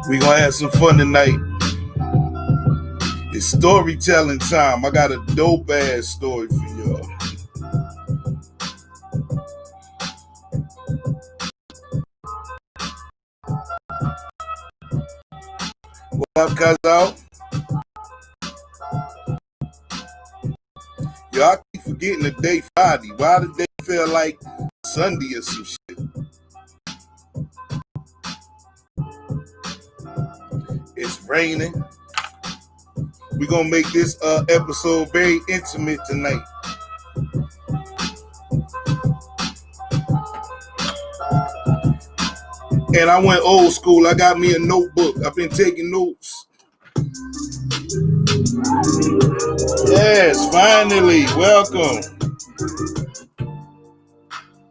We gonna have some fun tonight. It's storytelling time. I got a dope ass story for y'all. What up, cuz? Y'all keep forgetting the day Friday. Why did they feel like Sunday or some shit? It's raining. We're gonna make this episode very intimate tonight. And I went old school. I got me a notebook. I've been taking notes. Yes, finally. Welcome.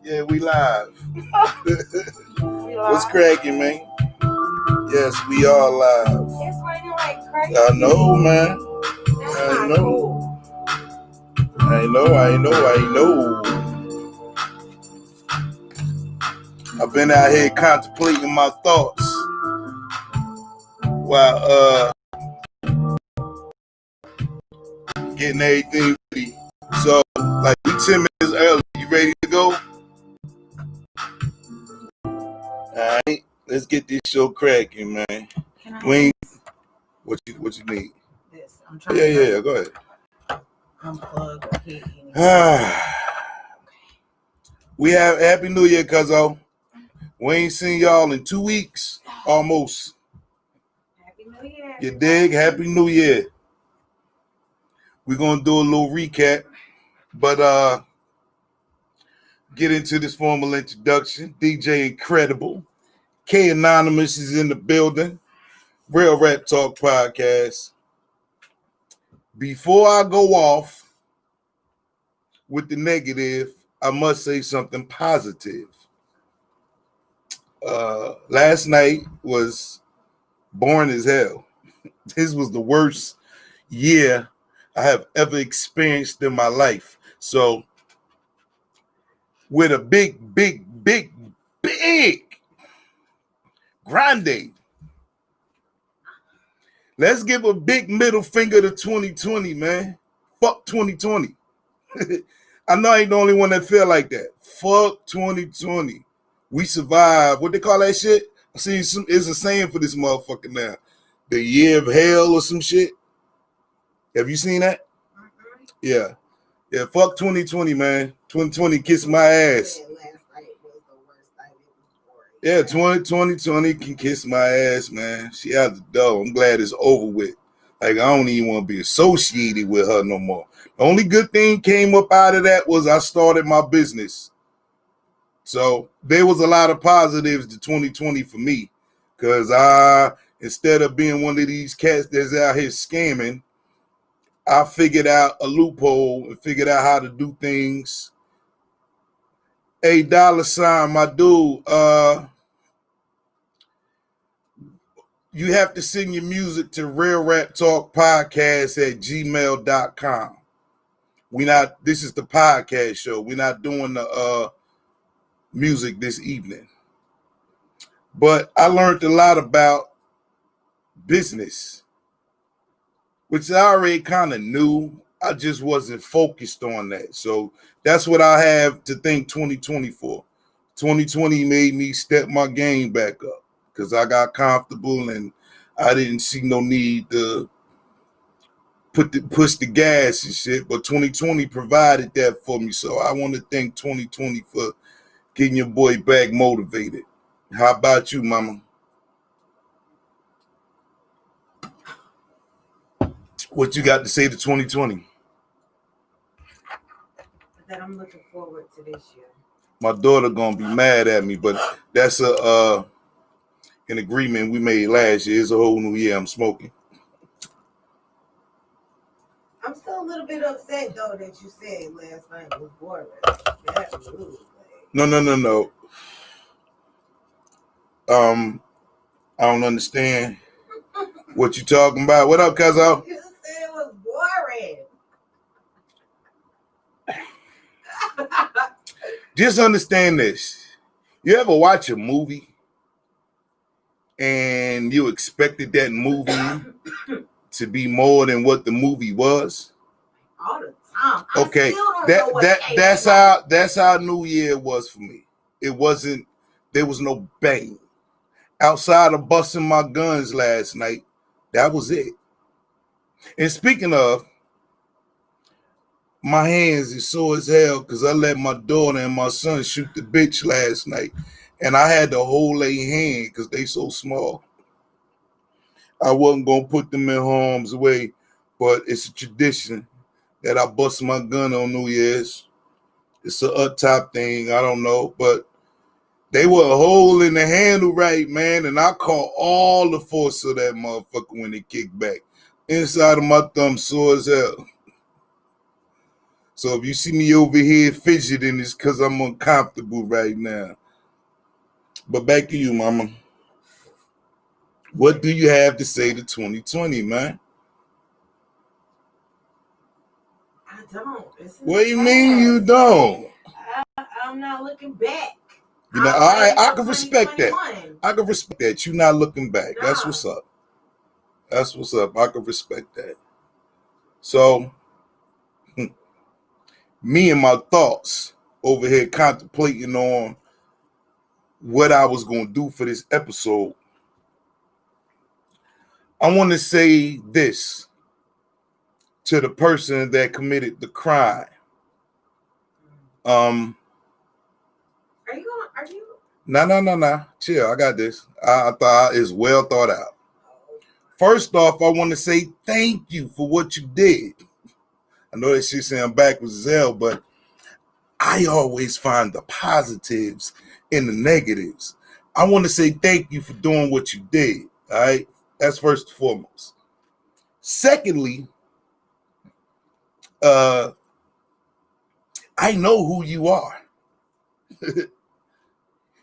Yeah, we live. What's cracking, man? Yes, we are live. It's raining like crazy. I know, man. I know. I know. I've been out here contemplating my thoughts while getting everything ready. So, like, we 10 minutes early. You ready to go? All right, let's get this show cracking, man. Wayne, what you need? This. I'm trying Yeah, go ahead. Unplug. We have Happy New Year, cuzzo. We ain't seen y'all in 2 weeks, almost. Happy New Year. You dig? Happy New Year. We're gonna do a little recap, but get into this formal introduction. DJ Incredible, K Anonymous is in the building. Real Rap Talk Podcast. Before I go off with the negative, I must say something positive. Last night was boring as hell. This was the worst year I have ever experienced in my life. So, with a big grande, let's give a big middle finger to 2020, man. Fuck 2020. I know I ain't the only one that feel like that. Fuck 2020. We survived. What they call that shit? I see it's a saying for this motherfucker now. The year of hell or some shit. Have you seen that? Yeah. Yeah, fuck 2020, man. 2020 kiss my ass. Yeah, 2020 can kiss my ass, man. She out the door. I'm glad it's over with. Like, I don't even want to be associated with her no more. The only good thing came up out of that was I started my business. So there was a lot of positives to 2020 for me. Because instead of being one of these cats that's out here scamming, I figured out a loophole and figured out how to do things. Hey, $, my dude, you have to send your music to realraptalkpodcast@gmail.com. This is the podcast show. We're not doing the music this evening. But I learned a lot about business, which I already kind of knew. I just wasn't focused on that. So that's what I have to thank 2020 for. 2020 made me step my game back up because I got comfortable and I didn't see no need to push the gas and shit. But 2020 provided that for me. So I want to thank 2020 for getting your boy back motivated. How about you, mama? What you got to say to 2020? That I'm looking forward to this year. My daughter gonna be mad at me, but that's an agreement we made last year. It's a whole new year. I'm smoking. I'm still a little bit upset though that you said last night was boring. No. I don't understand what you talking about. What up, cuzzo? You said it was boring. Just understand this. You ever watch a movie and you expected that movie to be more than what the movie was. All the time. Okay, that's how New Year was for me. It wasn't. There was no bang outside of busting my guns last night. That was it. And speaking of, my hands is sore as hell because I let my daughter and my son shoot the bitch last night, and I had to hold their hand because they so small. I wasn't gonna put them in harm's way, but it's a tradition that I bust my gun on New Year's. It's an up top thing, I don't know, but they were holding the handle right, man, and I caught all the force of that motherfucker when it kicked back. Inside of my thumb sore as hell. So if you see me over here fidgeting, it's because I'm uncomfortable right now. But back to you, mama. What do you have to say to 2020, man? I don't. What do you mean you don't? I'm not looking back. You know, all right, I can respect that. I can respect that. You're not looking back. Nah. That's what's up. That's what's up. I can respect that. So, me and my thoughts over here contemplating on what I was going to do for this episode. I want to say this to the person that committed the crime. Are you? No. Chill. I got this. I thought it's well thought out. First off, I want to say thank you for what you did. I know that shit sound backwards as hell, but I always find the positives in the negatives. I want to say thank you for doing what you did. All right. That's first and foremost. Secondly, I know who you are.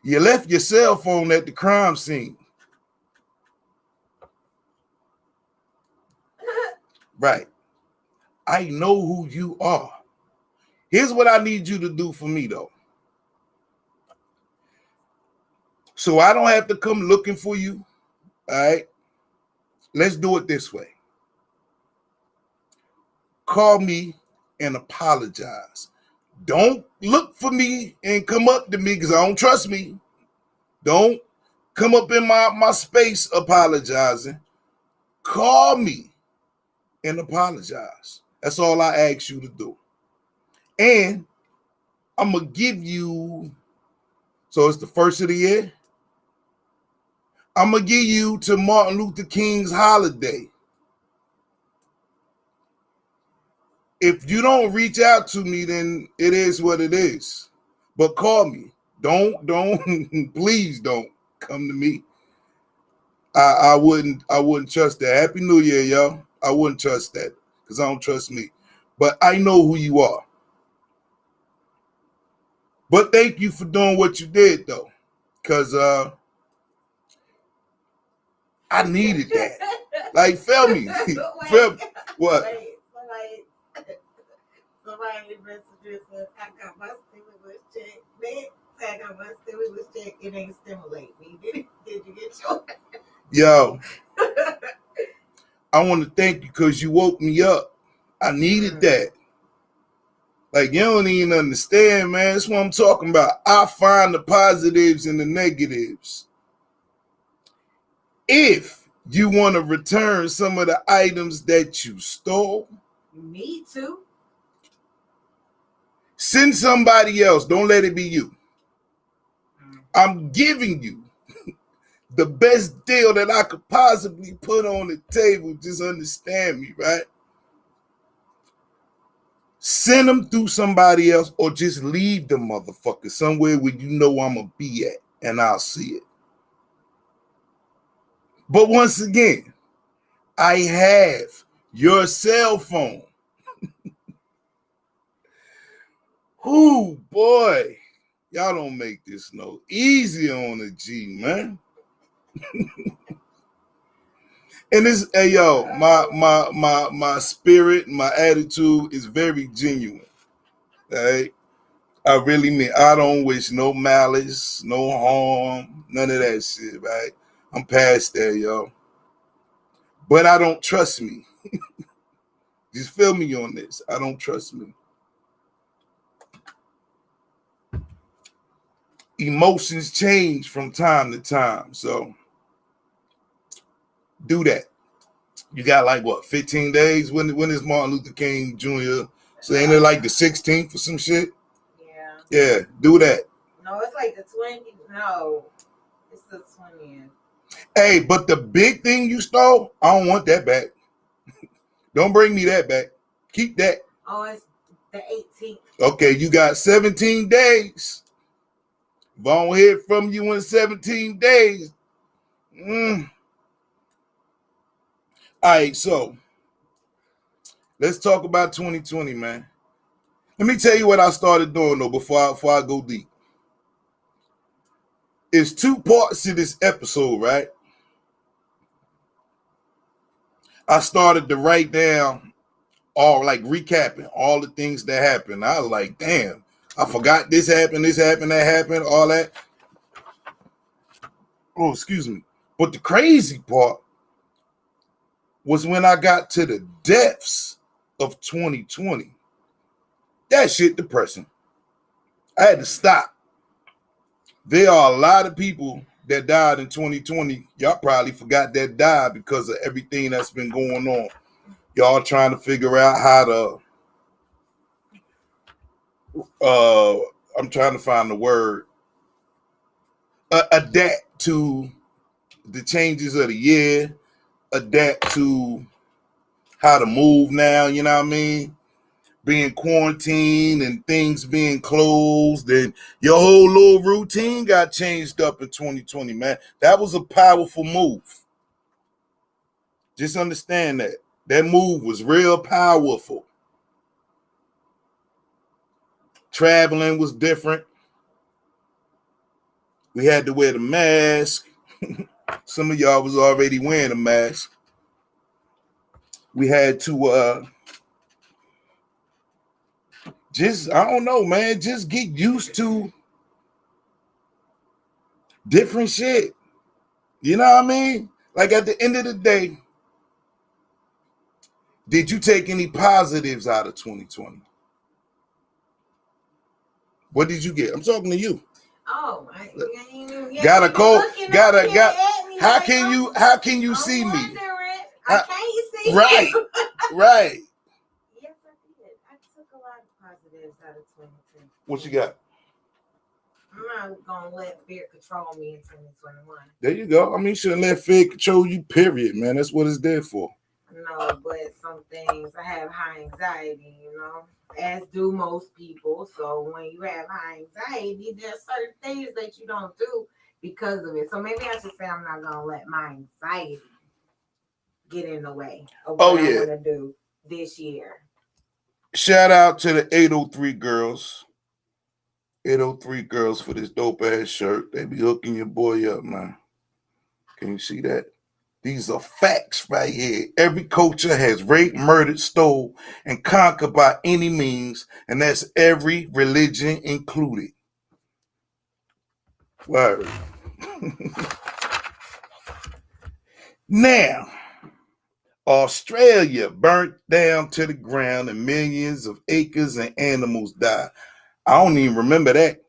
You left your cell phone at the crime scene. Right. I know who you are. Here's what I need you to do for me, though. So I don't have to come looking for you. All right. Let's do it this way. Call me and apologize. Don't look for me and come up to me because I don't trust me. Don't come up in my space apologizing. Call me and apologize. That's all I ask you to do. And I'm going to give you, so it's the first of the year. I'm going to give you to Martin Luther King's holiday. If you don't reach out to me, then it is what it is. But call me. Don't, please don't come to me. I wouldn't trust that. Happy New Year, y'all. I wouldn't trust that because I don't trust me. But I know who you are. But thank you for doing what you did, though, because I needed that. Like, feel me. Feel me. What? Somebody messages said, I got my stimulus check. Man, I got my stimulus check. It ain't stimulate me. Did you get yours? Yo, I want to thank you because you woke me up. I needed that. Like, you don't even understand, man. That's what I'm talking about. I find the positives and the negatives. If you want to return some of the items that you stole, you need to. Send somebody else. Don't let it be you. I'm giving you the best deal that I could possibly put on the table. Just understand me, right? Send them through somebody else or just leave the motherfucker somewhere where you know I'm going to be at and I'll see it. But once again, I have your cell phone. Ooh, boy. Y'all don't make this no easy on the G, man. And this, hey yo, my spirit, my attitude is very genuine. Right? I really mean I don't wish no malice, no harm, none of that shit, right? I'm past there, yo. But I don't trust me. Just feel me on this. I don't trust me. Emotions change from time to time. So do that. You got like what, 15 days? When is Martin Luther King Jr.? So ain't it like the 16th or some shit? Yeah. Yeah, do that. No, it's like the 20th. No, it's the 20th. Hey, but the big thing you stole, I don't want that back. Don't bring me that back. Keep that. Oh, it's the 18th. Okay, you got 17 days. If I don't hear from you in 17 days. All right, so let's talk about 2020, man. Let me tell you what I started doing though before I go deep. It's 2 parts to this episode, right? I started to write down all, like, recapping all the things that happened. I was like, damn, I forgot this happened, that happened, all that. Oh, excuse me. But the crazy part was when I got to the depths of 2020. That shit depressing. I had to stop. There are a lot of people that died in 2020. Y'all probably forgot that died because of everything that's been going on. Y'all trying to figure out how to, I'm trying to find the word, adapt to the changes of the year, adapt to how to move now, you know what I mean? Being quarantined and things being closed, and your whole little routine got changed up in 2020, man. That was a powerful move. Just understand that. That move was real powerful. Traveling was different. We had to wear the mask. Some of y'all was already wearing a mask. We had to just, I don't know, man, just get used to different shit. You know what I mean? Like at the end of the day, did you take any positives out of 2020? What did you get? I'm talking to you. Oh, Got a cold. Got. How like, can you see me? I can't see right, you. Right. Yes, I did. I took a lot of positives out of 2020. What you got? I'm not gonna let fear control me in 2021. There you go. I mean, you shouldn't let fear control you, period, man. That's what it's there for. No, but some things, I have high anxiety, as do most people. So when you have high anxiety, there's certain things that you don't do because of it. So maybe I should say I'm not gonna let my anxiety get in the way of what I want to do this year. Shout out to the 803 girls. 803 girls for this dope ass shirt. They be hooking your boy up, man. Can you see that? These are facts right here. Every culture has raped, murdered, stole, and conquered by any means, and that's every religion included. Word. Now, Australia burnt down to the ground and millions of acres and animals died. I don't even remember that.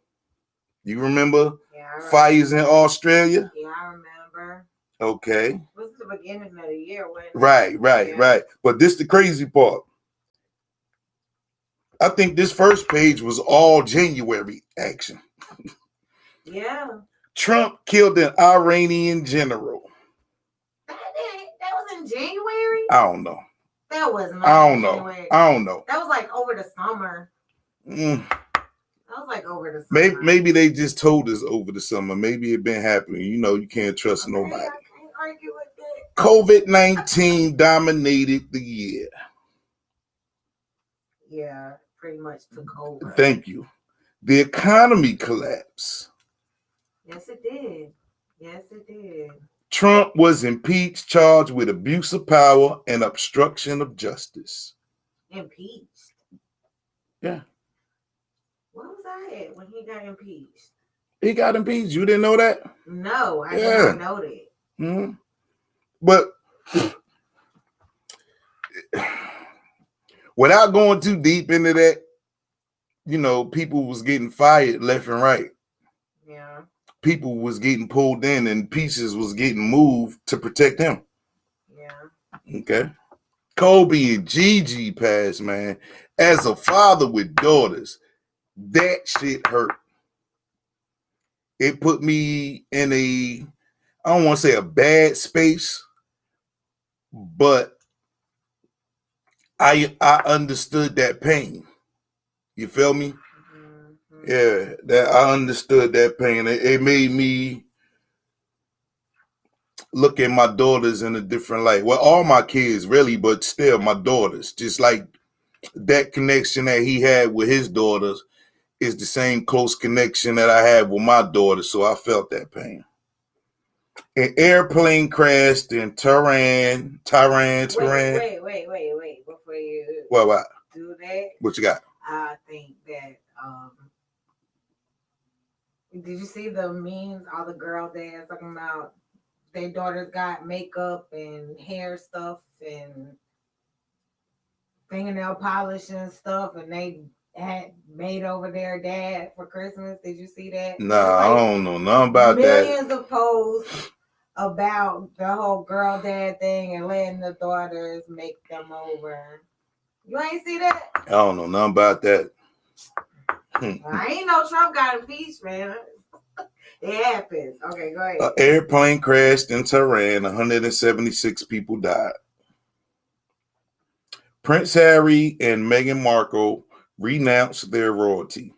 You remember fires in Australia? Yeah, I remember. Okay. It was the beginning of the year. Right. But this the crazy part. I think this first page was all January action. Yeah. Trump killed an Iranian general. That was in January? I don't know. That was not I don't January. know. I don't know. That was like over the summer. That was like over the summer. Maybe they just told us over the summer. Maybe it been happening. You can't trust nobody. I can't argue with that. COVID-19 dominated the year. Yeah, pretty much took over. Thank you. The economy collapsed. Yes, it did. Yes, it did. Trump was impeached, charged with abuse of power and obstruction of justice. Impeached? Yeah. What was I at when he got impeached? He got impeached. You didn't know that? No, I did not know that. Mhm. But without going too deep into that, people was getting fired left and right. Yeah. People was getting pulled in and pieces was getting moved to protect him. Yeah. Okay. Kobe and Gigi passed, man. As a father with daughters, that shit hurt. It put me in I don't want to say a bad space, but I understood that pain. You feel me? Mm-hmm. Yeah, that I understood that pain. It made me look at my daughters in a different light. Well, all my kids really, but still my daughters. Just like that connection that he had with his daughters is the same close connection that I had with my daughter. So I felt that pain. An airplane crashed in Tehran. Wait. Before you What? do that, What you got? I think that did you see the memes? All the girl dads talking about their daughters got makeup and hair stuff and fingernail polish and stuff, and they had made over their dad for Christmas. Did you see that? Nah, I don't know nothing about millions that. of posts about the whole girl dad thing and letting the daughters make them over. You ain't see that? I don't know nothing about that. I ain't know Trump got impeached, man. It happens. Okay, go ahead. An airplane crashed in Tehran. 176 people died. Prince Harry and Meghan Markle renounced their royalty.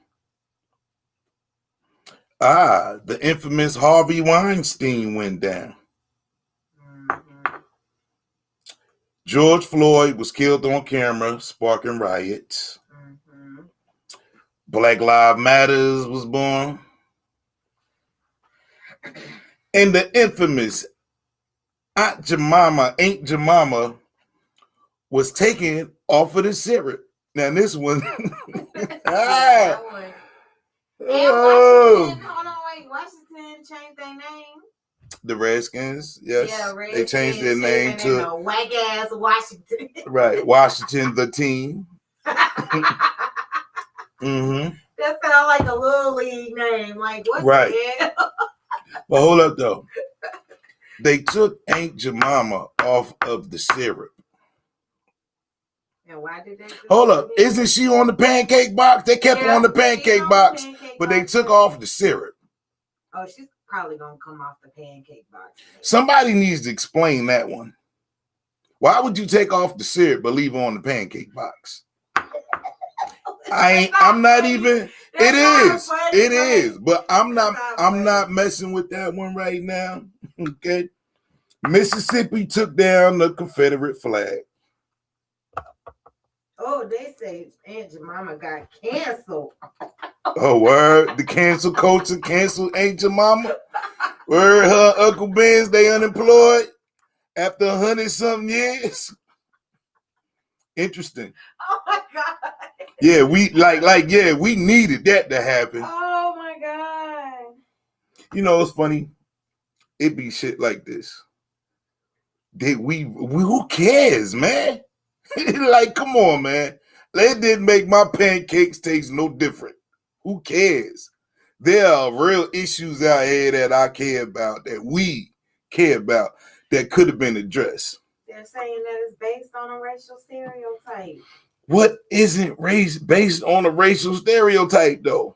The infamous Harvey Weinstein went down. Mm-hmm. George Floyd was killed on camera, sparking riots. Mm-hmm. Black Lives Matters was born. And the infamous Aunt Jemima was taken off of the syrup. Now this one, That one. And Washington changed their name. The Redskins, yes. Yeah, the They Redskins changed their name to whack ass Washington. Right, Washington the team. Mm-hmm. That sounds like a little league name. Like what Right. the hell? But hold up though. They took Aunt Jemima off of the syrup. And why did they? Hold up. Isn't she on the pancake box? They kept her on the pancake box, but they took off the syrup. Oh, she's probably gonna come off the pancake box. Somebody needs to explain that one. Why would you take off the syrup but leave her on the pancake box? I'm not even. It is. But I'm not messing with that one right now. Okay. Mississippi took down the Confederate flag. Oh, they say Aunt Jemima got canceled. Oh, word. The cancel culture canceled Aunt Jemima. Word, her Uncle Ben's, they unemployed after 100-something years. Interesting. Oh my God. Yeah, we we needed that to happen. Oh my God. You know, it's funny. It be shit like this. We who cares, man? Like, come on, man. They didn't make my pancakes taste no different. Who cares? There are real issues out here that I care about, that we care about, that could have been addressed. They're saying that it's based on a racial stereotype. What isn't based on a racial stereotype, though?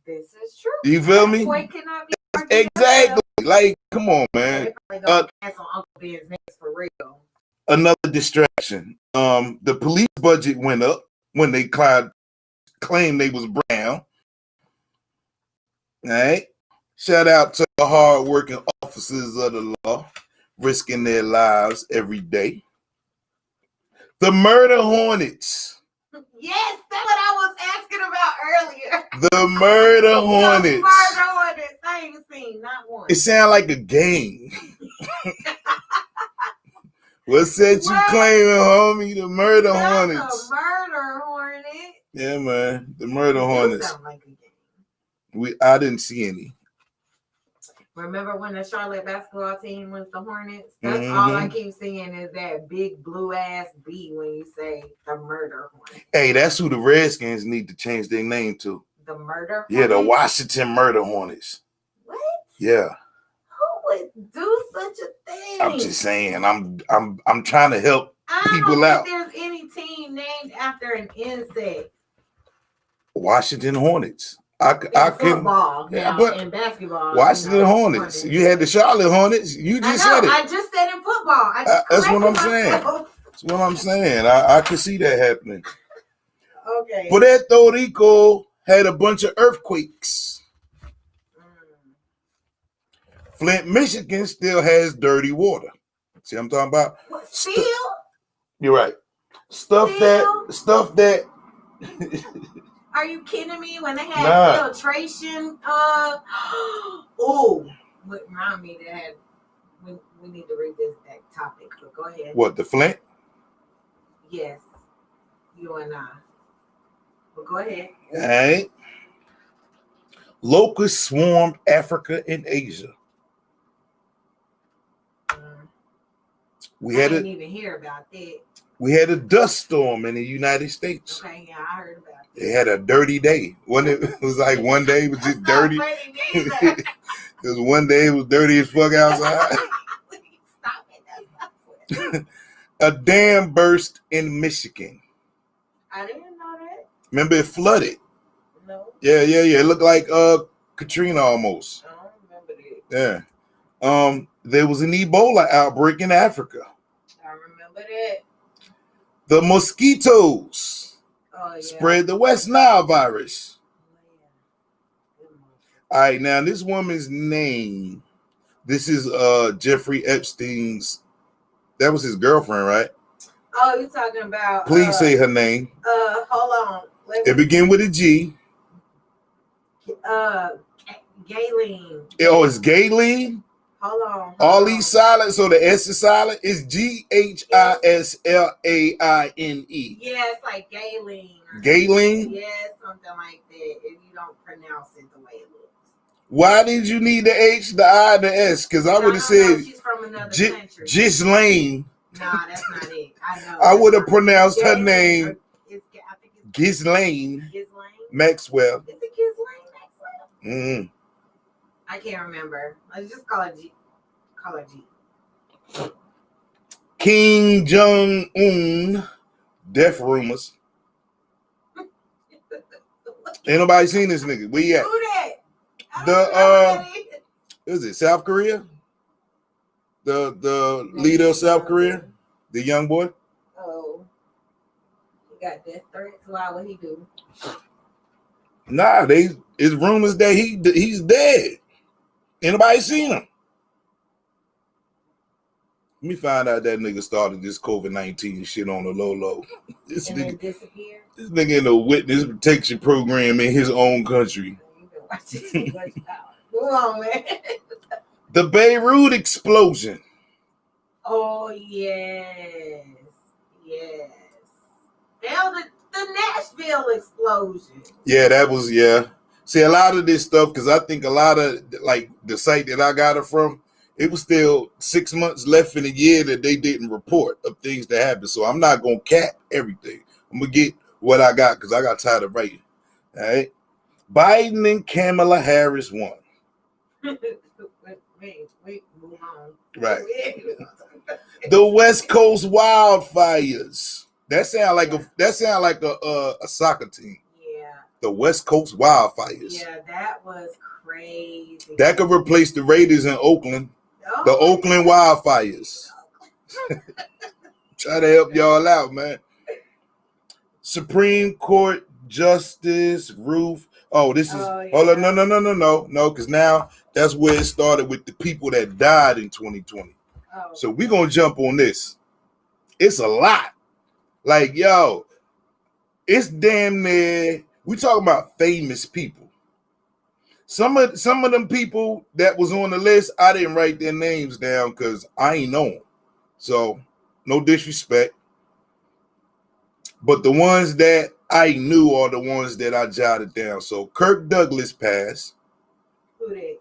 This is true. You feel me? Cannot be exactly. Like, come on, man. Cancel Uncle Ben's next for real. Another distraction. The police budget went up when they claimed they was brown. All right. Shout out to the hardworking officers of the law, risking their lives every day. The murder hornets. Yes, that's what I was asking about earlier. The murder hornets. The murder hornets. I ain't seen not one. It sounds like a game. What's that you claiming, homie? The murder hornets. The murder hornet. Yeah, man. The murder hornets. Sound like a game. I didn't see any. Remember when the Charlotte basketball team was the Hornets? That's all I keep seeing is that big blue ass B when you say the murder Hornets. Hey, that's who the Redskins need to change their name to. The murder Hornets? Yeah, the Washington Murder Hornets. What? Yeah. Who would do such a thing? I'm just saying. I'm trying to help people out. I don't think there's any team named after an insect. Washington Hornets. I football, can. Yeah, but in basketball, Washington Hornets. You had the Charlotte Hornets. You just said it. I just said in football. That's what I'm saying. That's what I'm saying. I can see that happening. Okay. Puerto Rico had a bunch of earthquakes. Flint, Michigan still has dirty water. See what I'm talking about? What, still? You're right. Stuff that. Are you kidding me? When they had filtration, remind me that had. We need to revisit that topic. But go ahead. What, the Flint? Yes, you and I. But go ahead. All right. Locusts swarmed Africa and Asia. I didn't even hear about that. We had a dust storm in the United States. Okay, yeah, I heard about that. They had a dirty day. It was like one day was just dirty. Because one day it was dirty as fuck outside. Stop it. A dam burst in Michigan. I didn't know that. Remember it flooded? No. Yeah. It looked like Katrina almost. I don't remember that. Yeah. There was an Ebola outbreak in Africa. I remember that. The mosquitoes spread the West Nile virus. All right, now this woman's name, this is Jeffrey Epstein's, that was his girlfriend, right? Oh, you're talking about. Please say her name. Hold on. It begin with a G. Ghislaine. Oh, it's Ghislaine? Hold on. All these silent, so the S is silent. It's Ghislaine. Yeah, it's like Ghislaine. Ghislaine? Yeah, something like that. If you don't pronounce it the way it looks. Why did you need the H, the I, the S? Because I would have said she's from another country. Ghislaine. Nah, that's not it. I know. I would have pronounced her name I think it's Ghislaine Ghislaine Maxwell. Is it Ghislaine Maxwell? Mm-hmm. I can't remember. Let's just call her G. Call her G. Kim Jong-un, death rumors. Ain't nobody seen this nigga. Where you at? Who that? Is it South Korea? The leader of South Korea, the young boy. Oh, he got death threats. Why would he do? Nah, it's rumors that he's dead. Anybody seen him? Let me find out that nigga started this COVID-19 shit on the low. This then disappeared. This nigga in a witness protection program in his own country. You've been watching too much now. Move on, man. The Beirut explosion. Oh yes. Hell, the Nashville explosion. Yeah, that was See, a lot of this stuff, because I think a lot of like the site that I got it from, it was still 6 months left in the year that they didn't report of things that happened. So I'm not gonna cap everything. I'm gonna get what I got because I got tired of writing. All right. Biden and Kamala Harris won. Wait, move on. Right. The West Coast wildfires. That sound like a soccer team. Yeah. The West Coast wildfires. Yeah, that was crazy. That could replace the Raiders in Oakland. Oh, The Oakland wildfires. Try to help y'all out, man. Supreme Court Justice Ruth. Oh, this is hold on, no, because now that's where it started with the people that died in 2020. Oh. So we're gonna jump on this. It's a lot. Like, yo, it's damn near. We talking about famous people. Some of them people that was on the list, I didn't write their names down because I ain't know them. So no disrespect. But the ones that I knew are the ones that I jotted down. So Kirk Douglas passed. Who that?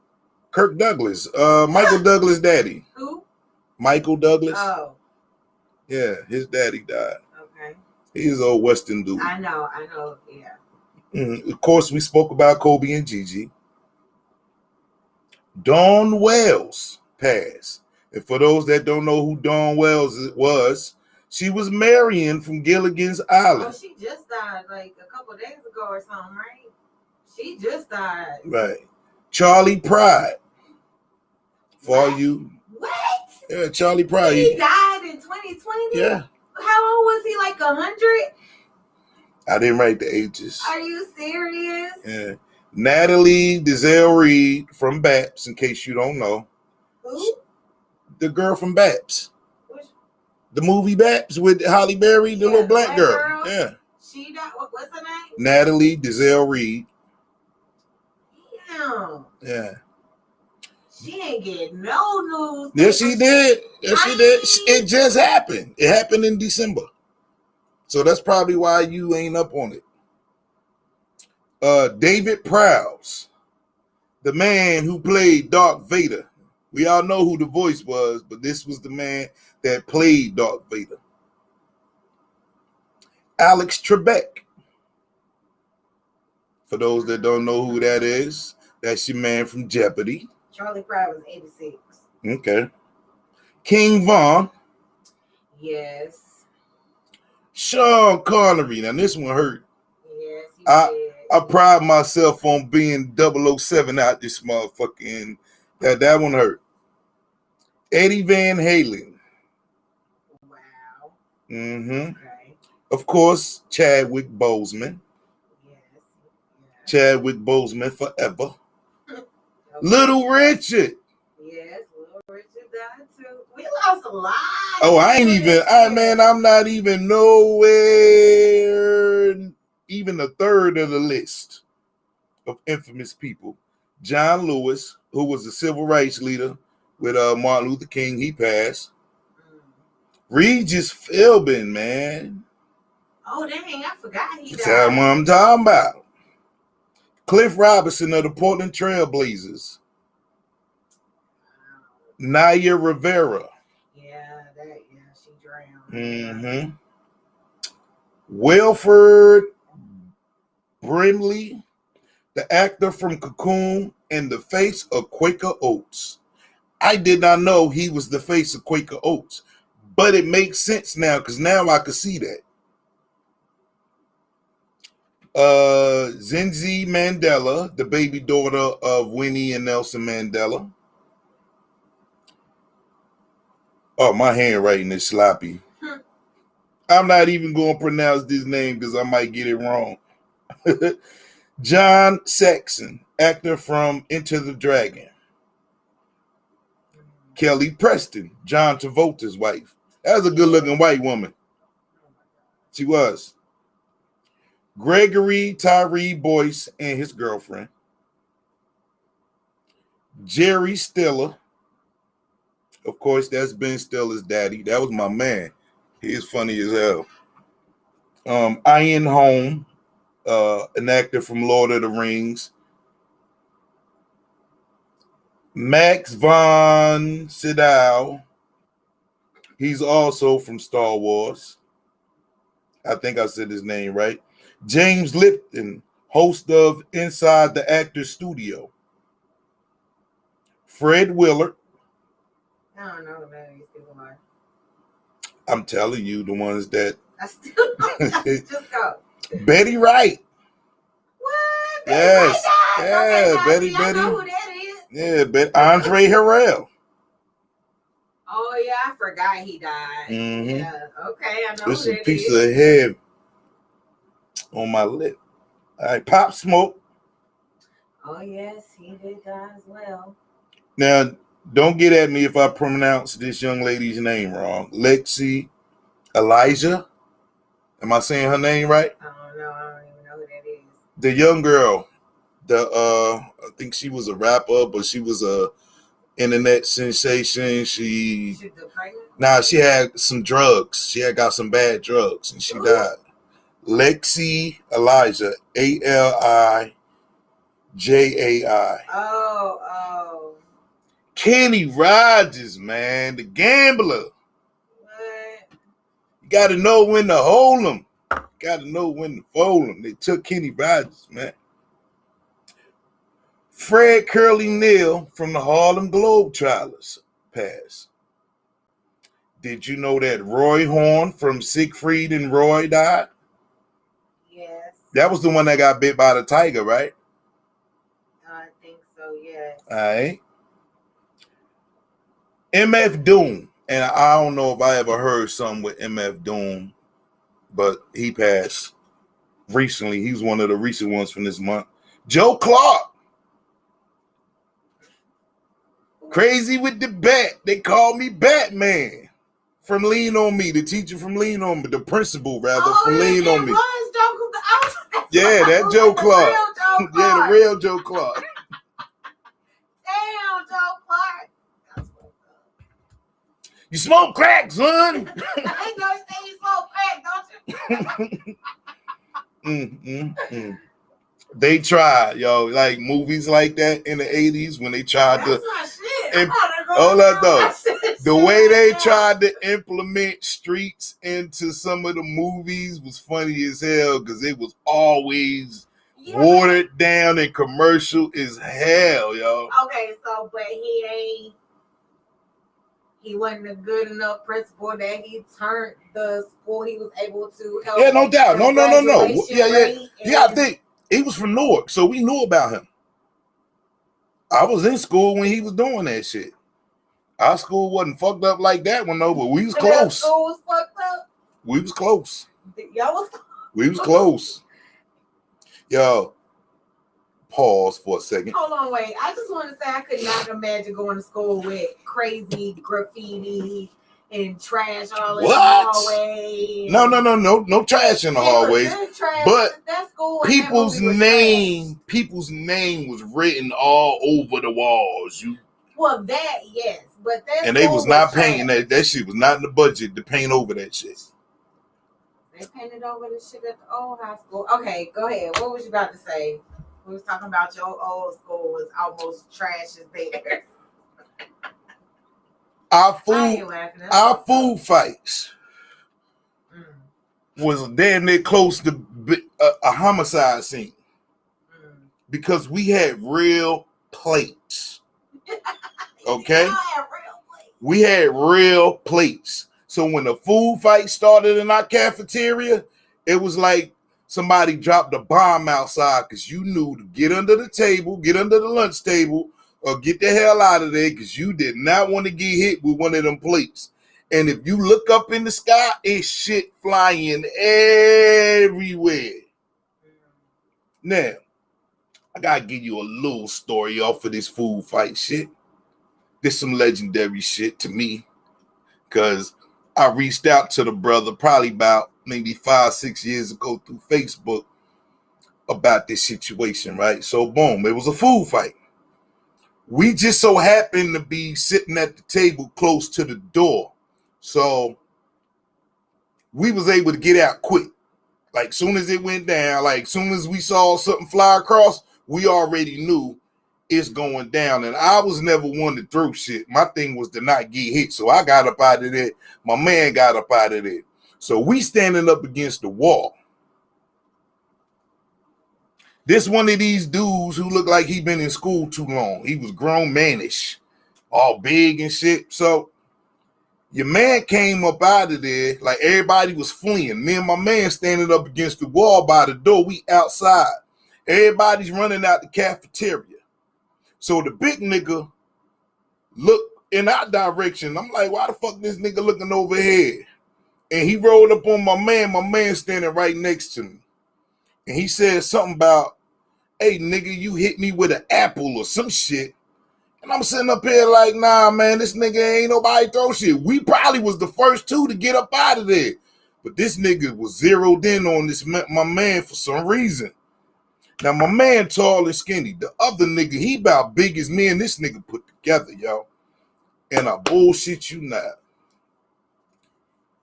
Kirk Douglas. Michael Douglas' daddy. Who? Michael Douglas. Oh. Yeah, his daddy died. Okay. He's an old Western dude. I know, yeah. Of course, we spoke about Kobe and Gigi. Dawn Wells passed. And for those that don't know who Dawn Wells was, she was Marion from Gilligan's Island. Oh, she just died like a couple days ago or something, right? She just died. Right. Charlie Pride. For all What? you. What? Yeah, Charlie Pride. He died in 2020? Yeah. How old was he? Like 100? I didn't write the ages. Are you serious? Yeah. Natalie Desselle Reid from Baps, in case you don't know. Who? The girl from Baps. Which? The movie Baps with Holly Berry, the little black girl. Yeah. She died. What's her name? Natalie Desselle Reid. Damn. Yeah. She ain't getting no news. Yes, she did. Yes, she did. It just happened. It happened in December. So that's probably why you ain't up on it. David Prowse, the man who played Darth Vader. We all know who the voice was, but this was the man that played Darth Vader. Alex Trebek. For those that don't know who that is, that's your man from Jeopardy. Charlie Pride was 86. Okay. King Von. Yes. Sean Connery. Now this one hurt. Yes, he did. I pride myself on being 007 out this motherfucking. That one hurt. Eddie Van Halen. Wow. Mm-hmm. Okay. Of course, Chadwick Boseman. Yes. Yeah. Chadwick Boseman forever. Okay. Little Richard. Yes, Little Richard died too. We lost a lot. Oh, I'm not even nowhere, even a third of the list of infamous people. John Lewis, who was a civil rights leader with Martin Luther King, he passed. Regis Philbin, man. Oh, dang, I forgot he died. That's what I'm talking about. Cliff Robinson of the Portland Trail Blazers. Naya Rivera. She drowned. Mm-hmm. Wilford Brimley, the actor from Cocoon and the face of Quaker Oats. I did not know he was the face of Quaker Oats, but it makes sense now because now I can see that. Zinzi Mandela, the baby daughter of Winnie and Nelson Mandela. Oh, my handwriting is sloppy. I'm not even going to pronounce this name because I might get it wrong. John Saxon, actor from Enter the Dragon. Kelly Preston, John Travolta's wife. That was a good-looking white woman. She was. Gregory Tyree Boyce and his girlfriend. Jerry Stiller. Of course, that's Ben Stiller's daddy. That was my man. He is funny as hell. Ian Holm, an actor from Lord of the Rings. Max von Sydow. He's also from Star Wars. I think I said his name right. James Lipton, host of Inside the Actors Studio. Fred Willard. I don't know who none of these people are. I'm telling you, the ones that. I still don't know. Just go. Betty Wright. What? Yes. Betty Yeah, okay, Betty. I know who that is. Yeah, Andre Harrell. Oh, yeah, I forgot he died. Mm-hmm. Yeah, okay, I know This who is that a piece is. of head on my lip. All right, Pop Smoke. Oh, yes, he did die as well. Now, don't get at me if I pronounce this young lady's name wrong. Lexi Elijah. Am I saying her name right? I don't know. I don't even know who that is. The young girl. I think she was a rapper, but she was a internet sensation. She had some drugs. She had got some bad drugs and she died. Lexi Elijah, Alijai. Oh. Kenny Rogers, man, the gambler. What? You got to know when to hold him. Got to know when to fold him. They took Kenny Rogers, man. Fred Curly Neal from the Harlem Globetrotters passed. Did you know that Roy Horn from Siegfried and Roy died? Yes. That was the one that got bit by the tiger, right? I think so, yes. All right. MF Doom. And I don't know if I ever heard something with MF Doom, but he passed recently. He was one of the recent ones from this month. Joe Clark. Crazy with the bat. They call me Batman. From Lean On Me. The teacher from Lean On Me. The principal, rather, from Lean On Me. Yeah, that Joe Clark. Yeah, the real Joe Clark. Damn, Joe Clark. That's fucked up. You smoke crack, son. I ain't gonna say you smoke crack, don't you? They tried, yo, like movies like that in the 80s when they tried That's to. my shit. And, hold up though. The way they tried to implement streets into some of the movies was funny as hell because it was always watered down and commercial as hell, yo. Okay, so but he wasn't a good enough principal that he turned the school. He was able to help. Yeah, no doubt. No. Yeah. I And think he was from Newark, so we knew about him. I was in school when he was doing that shit. Our school wasn't fucked up like that one though, but we was close. School was fucked up. We was close. Y'all was. We was close. Yo, pause for a second. Hold on, wait. I just want to say I could not imagine going to school with crazy graffiti and trash all in the hallway. No trash in the hallways. But that school people's name was written all over the walls. Well, that yes, but that and they was not painting that. That shit was not in the budget to paint over that shit. They painted over the shit at the old high school. Okay, go ahead. What was you about to say? We was talking about your old school was almost trash as theirs. Our food fights was damn near close to a homicide scene because we had real plates. Okay, we had real plates. So when the food fight started in our cafeteria, it was like somebody dropped a bomb outside because you knew to get under the table, get under the lunch table, or get the hell out of there because you did not want to get hit with one of them plates. And if you look up in the sky, it's shit flying everywhere. Now, I gotta give you a little story off of this food fight shit. This some legendary shit to me because I reached out to the brother probably about maybe 5-6 years ago through Facebook about this situation, right? So boom, it was a food fight. We just so happened to be sitting at the table close to the door. So we was able to get out quick. Like soon as it went down, like soon as we saw something fly across, we already knew it's going down. And I was never one to throw shit. My thing was to not get hit. So I got up out of there. My man got up out of there. So we standing up against the wall. This one of these dudes who looked like he been in school too long. He was grown manish, all big and shit. So your man came up out of there, like everybody was fleeing. Me and my man standing up against the wall by the door. We outside. Everybody's running out the cafeteria. So the big nigga looked in our direction. I'm like, why the fuck this nigga looking over here? And he rolled up on my man standing right next to me. And he said something about, hey, nigga, you hit me with an apple or some shit. And I'm sitting up here like, nah, man, this nigga ain't nobody throw shit. We probably was the first two to get up out of there. But this nigga was zeroed in on this my man for some reason. Now, my man tall and skinny. The other nigga, he about big as me and this nigga put together, yo. And I bullshit you not.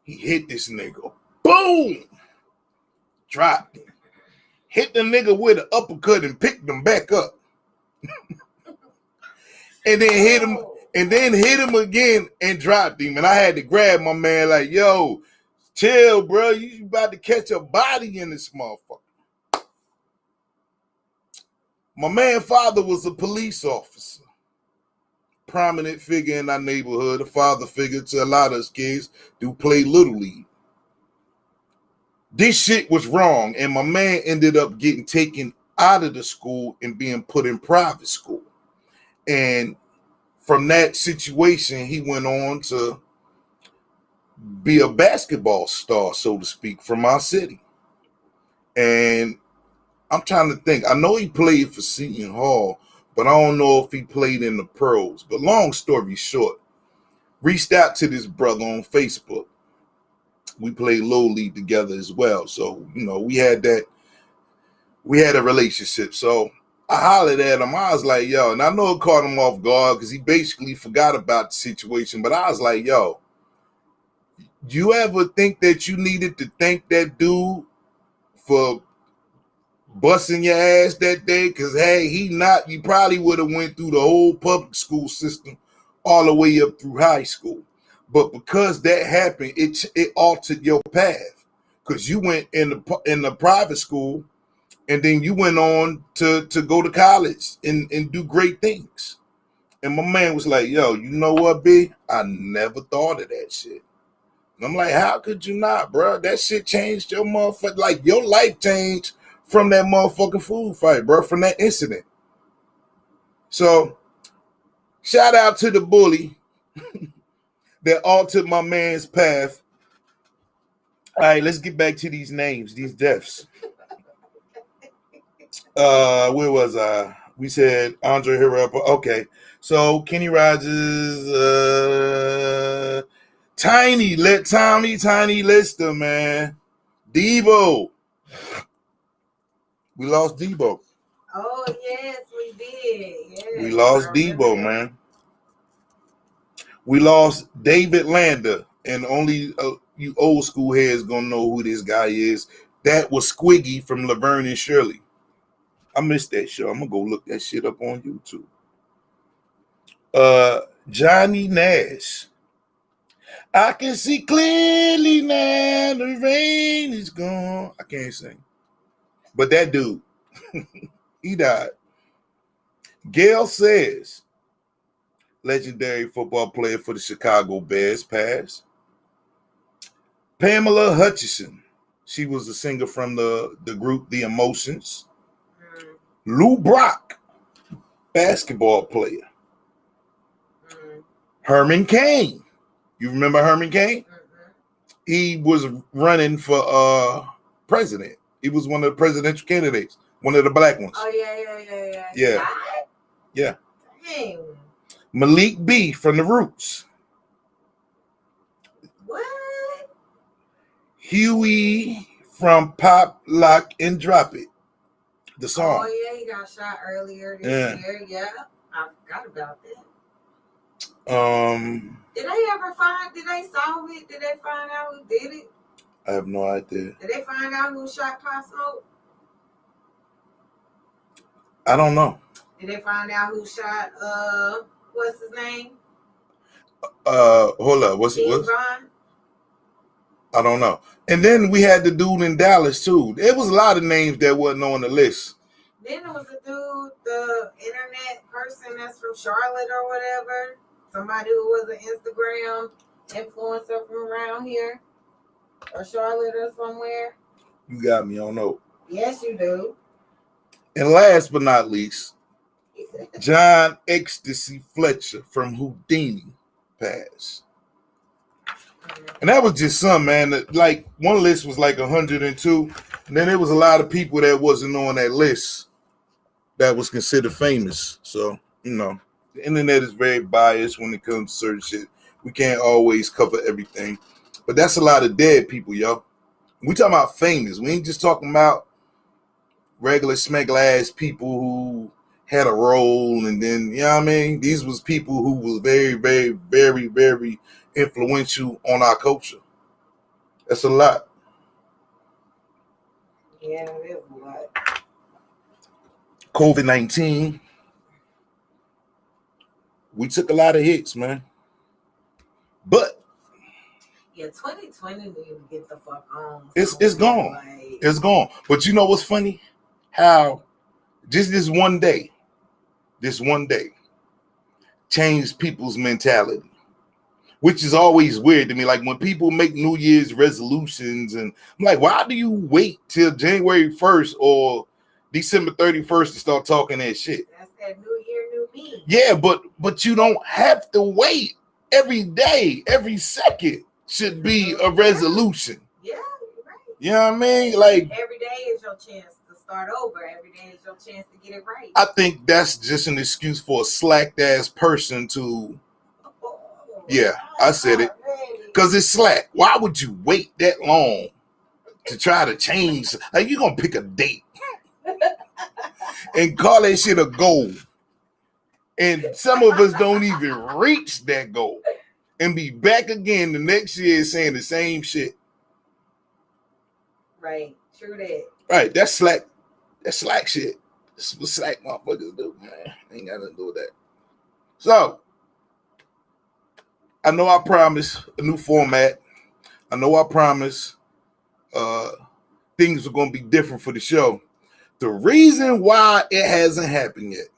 He hit this nigga. Boom! Dropped him. Hit the nigga with an uppercut and picked him back up. And then and then hit him again and dropped him. And I had to grab my man like, yo, chill, bro. You about to catch a body in this motherfucker. My man's father was a police officer, prominent figure in our neighborhood, a father figure to a lot of us kids who play Little League. This shit was wrong, and my man ended up getting taken out of the school and being put in private school. And from that situation, he went on to be a basketball star, so to speak, from our city. And I'm trying to think. I know he played for Seton Hall, but I don't know if he played in the pros. But long story short, reached out to this brother on Facebook. We played Little League together as well. So, we had a relationship. So I hollered at him. I was like, yo, and I know it caught him off guard because he basically forgot about the situation. But I was like, yo, do you ever think that you needed to thank that dude for busting your ass that day? Because hey, you probably would have went through the whole public school system all the way up through high school. But because that happened, it altered your path. Because you went in the private school, and then you went on to go to college and do great things. And my man was like, yo, you know what, B? I never thought of that shit. And I'm like, how could you not, bro? That shit changed your motherfucker. Like, your life changed from that motherfucking food fight, bro, from that incident. So, shout out to the bully that altered my man's path. All right, let's get back to these names, these deaths. Where was I? We said Andre Harrell. Okay, so Kenny Rogers, Tiny Lister, man. Debo. We lost Debo. Oh, yes, we did. Yes, we lost Debo, man. We lost David Lander, and only you old school heads gonna know who this guy is. That was Squiggy from Laverne and Shirley. I missed that show. I'm gonna go look that shit up on YouTube. Johnny Nash. I can see clearly now the rain is gone. I can't sing. But that dude, he died. Gail Sayers, legendary football player for the Chicago Bears, passed. Pamela Hutchinson, she was a singer from the group The Emotions. Lou Brock, basketball player. Herman Cain. You remember Herman Cain? He was running for president. He was one of the presidential candidates, one of the black ones. Oh, yeah. Yeah. Dang. Malik B from The Roots. What? Huey from Pop, Lock, and Drop It. The song. Oh, yeah, he got shot earlier this year. Yeah, I forgot about that. Did they solve it? Did they find out who did it? I have no idea. Did they find out who shot Pop Smoke? I don't know. Did they find out who shot what's his name? Hold up. What's Ron? I don't know. And then we had the dude in Dallas too. There was a lot of names that wasn't on the list. Then there was a dude, the internet person that's from Charlotte or whatever. Somebody who was an Instagram influencer from around here. Or Charlotte or somewhere. You got me on note. Yes, you do. And last but not least, John Ecstasy Fletcher from Houdini passed. And that was just some, man. Like, one list was like 102. And then there was a lot of people that wasn't on that list that was considered famous. So, the internet is very biased when it comes to certain shit. We can't always cover everything. But that's a lot of dead people, yo. We talking about famous. We ain't just talking about regular smeggler ass people who had a role and then, you know what I mean? These was people who was very, very, very, very influential on our culture. That's a lot. Yeah, it is a lot. COVID-19 We took a lot of hits, man. But yeah, 2020 need to get the fuck on. It's gone. Like, it's gone. But you know what's funny? How just this one day changed people's mentality, which is always weird to me. Like when people make New Year's resolutions, and I'm like, why do you wait till January 1st or December 31st to start talking that shit? That's that New Year, new me. Yeah, but you don't have to wait. Every day, every second should be a resolution. Yeah, you're right. You know what I mean? Like every day is your chance to start over. Every day is your chance to get it right. I think that's just an excuse for a slacked ass person to. Yeah, I said it. Because it's slack. Why would you wait that long to try to change? Like you're gonna pick a date and call that shit a goal. And some of us don't even reach that goal and be back again the next year saying the same shit. Right. True that. Right. That's slack. That's slack shit. That's what slack motherfuckers do, man. Ain't got nothing to do with that. So, I know I promised a new format. I know I promised things are going to be different for the show. The reason why it hasn't happened yet,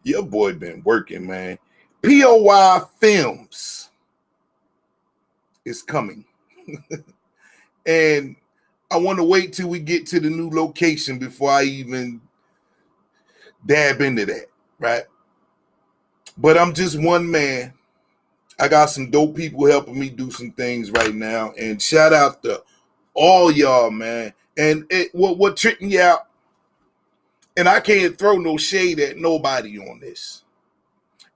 your boy been working, man. POY Films is coming. And I want to wait till we get to the new location before I even dab into that, right? But I'm just one man. I got some dope people helping me do some things right now. And shout out to all y'all, man. And what tripped me out, and I can't throw no shade at nobody on this.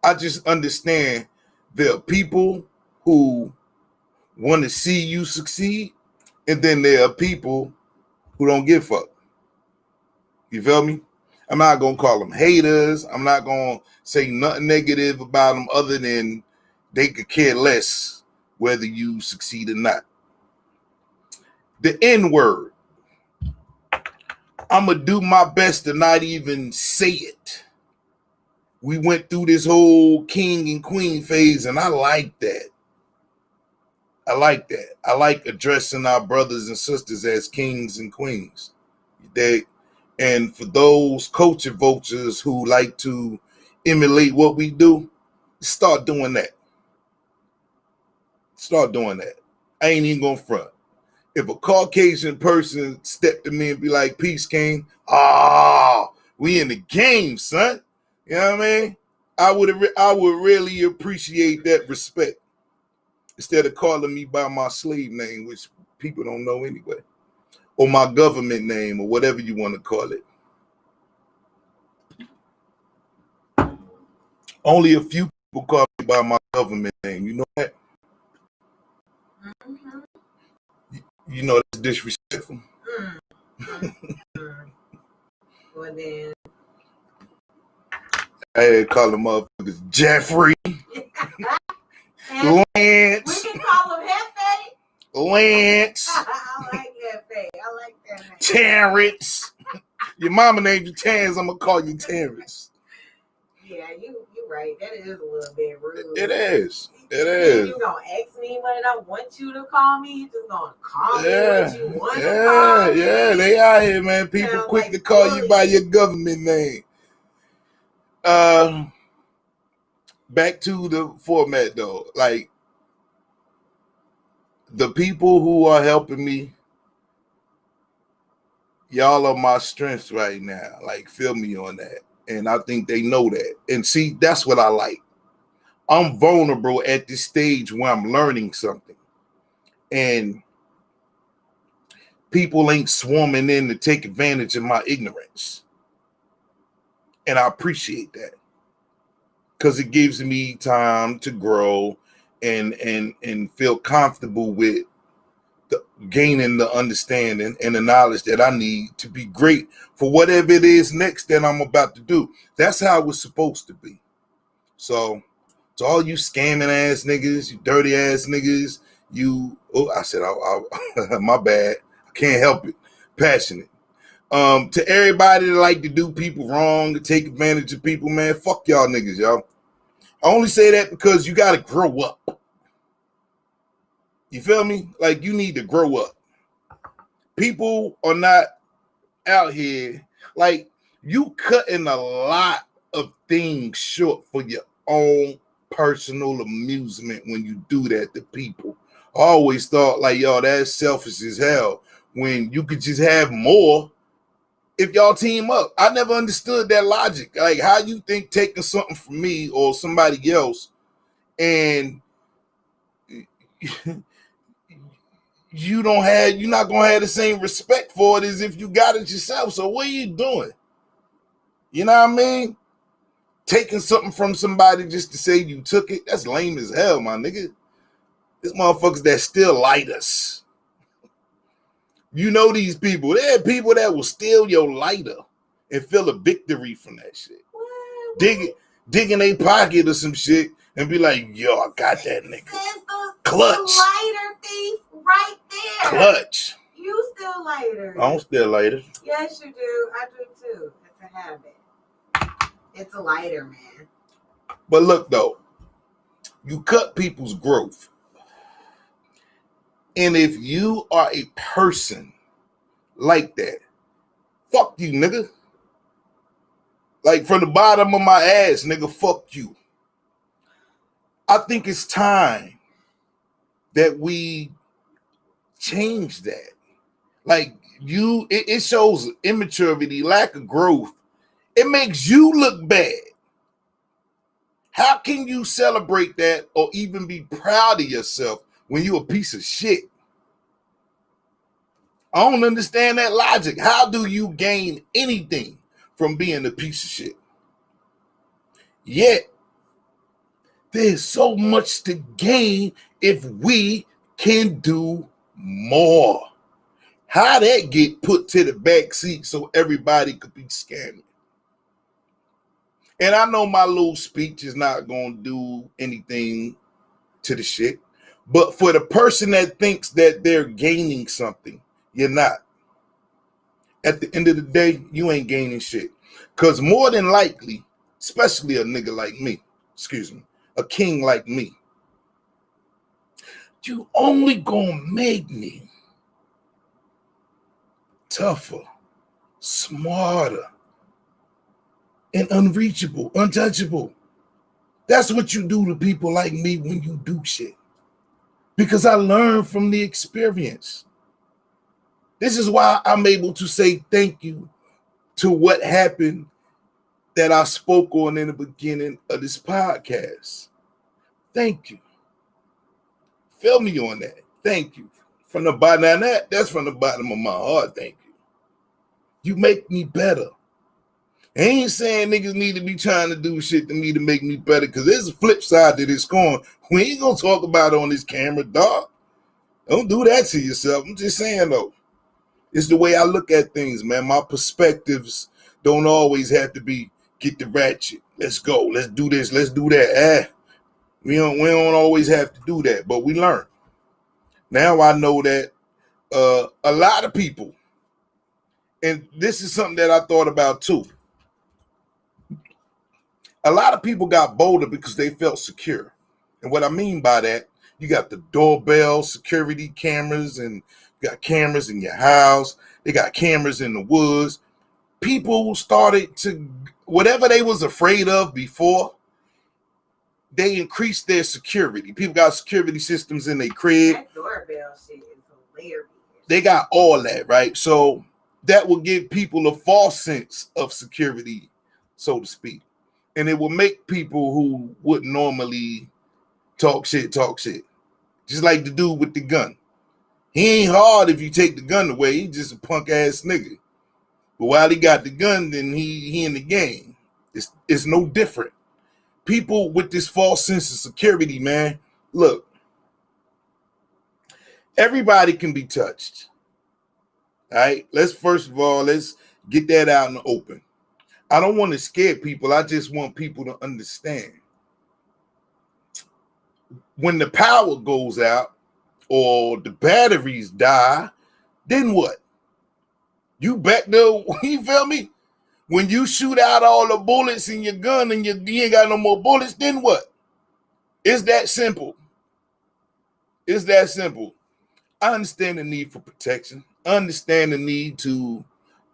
I just understand there are people who want to see you succeed, and then there are people who don't give a fuck. You feel me? I'm not going to call them haters. I'm not going to say nothing negative about them other than they could care less whether you succeed or not. The N-word. I'm going to do my best to not even say it. We went through this whole king and queen phase, and I like that. I like that. I like addressing our brothers and sisters as kings and queens. And for those culture vultures who like to emulate what we do, start doing that. Start doing that. I ain't even gonna front. If a Caucasian person stepped to me and be like, "Peace, King," we in the game, son. You know what I mean? I would really appreciate that respect instead of calling me by my slave name, which people don't know anyway, or my government name, or whatever you want to call it. Only a few people call me by my government name. You know that? Mm-hmm. You know that's disrespectful. Well then, I had to call them motherfuckers Jeffrey, Lance. We can call him Hefe. Lance. I like Hefe. I like that name. Terrence. Your mama named you Terrence. I'm gonna call you Terrence. Yeah, you're right. That is a little bit rude. It is. It is. You gonna ask me what I want you to call me? You just gonna call me what you want to call me? Yeah, they out here, man. People Sounds quick like to call bully. you by your government name. Back to the format though. Like the people who are helping me, y'all are my strengths right now. Like, feel me on that. And I think they know that. And see, that's what I like. I'm vulnerable at this stage where I'm learning something. And people ain't swarming in to take advantage of my ignorance. And I appreciate that. Because it gives me time to grow and feel comfortable with gaining the understanding and the knowledge that I need to be great for whatever it is next that I'm about to do. That's how it's supposed to be. So to all you scamming ass niggas, you dirty ass niggas, my bad. I can't help it. Passionate. To everybody that like to do people wrong, to take advantage of people, man, fuck y'all niggas, y'all. I only say that because you gotta grow up. You feel me? Like, you need to grow up. People are not out here, like, you cutting a lot of things short for your own personal amusement when you do that to people. I always thought, like, yo, that's selfish as hell when you could just have more if y'all team up. I never understood that logic. Like, how you think taking something from me or somebody else and you're not gonna have the same respect for it as if you got it yourself. So what are you doing? You know what I mean? Taking something from somebody just to say you took it, that's lame as hell, my nigga. There's motherfuckers that still light us. You know these people. There are people that will steal your lighter and feel a victory from that shit. Dig in their pocket or some shit and be like, yo, I got that nigga. Clutch. The lighter thief right there. Clutch. You still lighter. I don't steal lighter. Yes, you do. I do too. It's a habit. It's a lighter, man. But look, though, you cut people's growth. And if you are a person like that, fuck you, nigga. Like, from the bottom of my ass, nigga, fuck you. I think it's time that we change that. Like, it shows immaturity, lack of growth. It makes you look bad. How can you celebrate that or even be proud of yourself when you're a piece of shit? I don't understand that logic. How do you gain anything from being a piece of shit? Yet, there's so much to gain if we can do more. How that get put to the back seat so everybody could be scamming? And I know my little speech is not going to do anything to the shit. But for the person that thinks that they're gaining something, you're not. At the end of the day, you ain't gaining shit. Because more than likely, especially a nigga like me, a king like me, you only gonna make me tougher, smarter, and unreachable, untouchable. That's what you do to people like me when you do shit. Because I learned from the experience. This is why I'm able to say thank you to what happened that I spoke on in the beginning of this podcast. Thank you. Feel me on that. Thank you. From the bottom of that's from the bottom of my heart. Thank you. You make me better. I ain't saying niggas need to be trying to do shit to me to make me better, because there's a flip side to this coin. We ain't gonna talk about it on this camera, dog. Don't do that to yourself. I'm just saying, though. It's the way I look at things, man. My perspectives don't always have to be get the ratchet. Let's go. Let's do this. Let's do that. We don't always have to do that, but we learn. Now I know that a lot of people, and this is something that I thought about too. A lot of people got bolder because they felt secure. And what I mean by that, you got the doorbell, security cameras, and you got cameras in your house. They got cameras in the woods. People started to, whatever they was afraid of before, they increased their security. People got security systems in their crib. That doorbell shit is hilarious. They got all that, right? So that will give people a false sense of security, so to speak. And it will make people who wouldn't normally talk shit. Just like the dude with the gun. He ain't hard if you take the gun away. He just a punk ass nigga. But while he got the gun, then he in the game. It's no different. People with this false sense of security, man. Look, everybody can be touched. All right. Let's get that out in the open. I don't want to scare people. I just want people to understand. When the power goes out or the batteries die, then what? You back there, you feel me? When you shoot out all the bullets in your gun and you ain't got no more bullets, then what? It's that simple. It's that simple. I understand the need for protection. I understand the need to,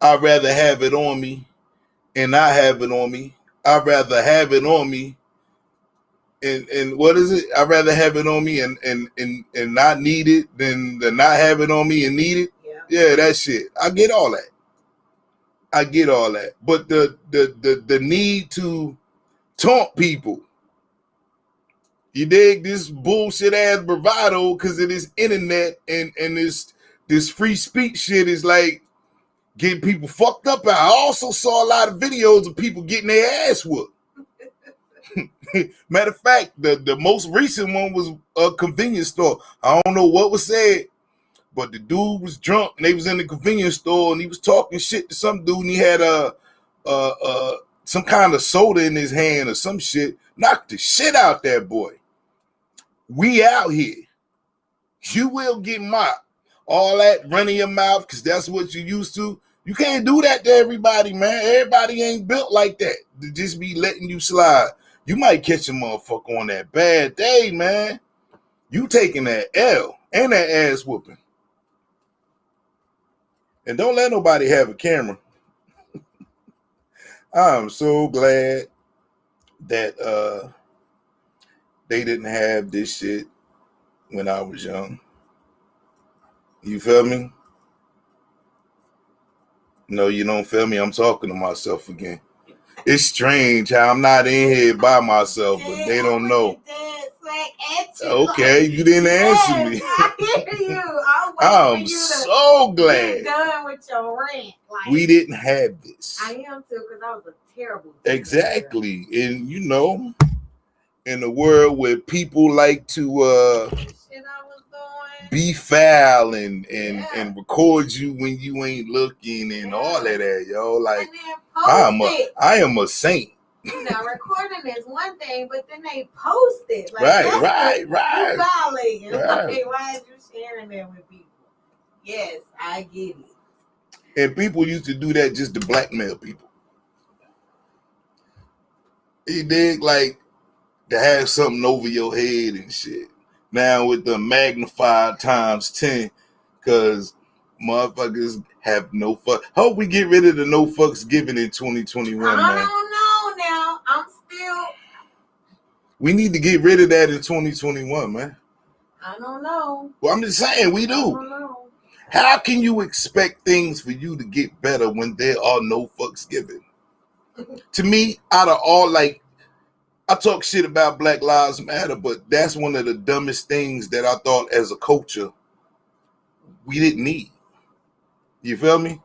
I'd rather have it on me and not have it on me. I'd rather have it on me and what is it? I'd rather have it on me and not need it than not have it on me and need it. Yeah, that shit. I get all that. I get all that. But the need to taunt people, you dig, this bullshit ass bravado because of this internet and this free speech shit is like getting people fucked up. I also saw a lot of videos of people getting their ass whooped. Matter of fact, the most recent one was a convenience store. I don't know what was said, but the dude was drunk and they was in the convenience store and he was talking shit to some dude and he had some kind of soda in his hand or some shit. Knocked the shit out that boy. We out here. You will get mocked. All that running your mouth because that's what you used to. You can't do that to everybody, man. Everybody ain't built like that to just be letting you slide. You might catch a motherfucker on that bad day, man. You taking that L and that ass whooping. And don't let nobody have a camera. I'm so glad that they didn't have this shit when I was young. You feel me? No, you don't feel me. I'm talking to myself again. It's strange how I'm not in here by myself, but they don't know. Okay, you didn't answer me. I hear you. I'm so glad. Done with your rant. Like, we didn't have this. I am too, because I was a terrible. Exactly, and you know, in a world where people like to be foul and record you when you ain't looking and all of that, yo. Like I am a saint. You know, recording is one thing, but then they post it. Like, right. You violating. Right. Like, why is you sharing that with people? Yes, I get it. And people used to do that just to blackmail people. You dig? Like, to have something over your head and shit. Now with the magnified times 10, because motherfuckers have no fuck. Hope we get rid of the no fucks given in 2021, man. I don't know now. I'm still. We need to get rid of that in 2021, man. I don't know. Well, I'm just saying we do. I don't know. How can you expect things for you to get better when there are no fucks given? To me, out of all, like, I talk shit about Black Lives Matter, but that's one of the dumbest things that I thought as a culture we didn't need. You feel me?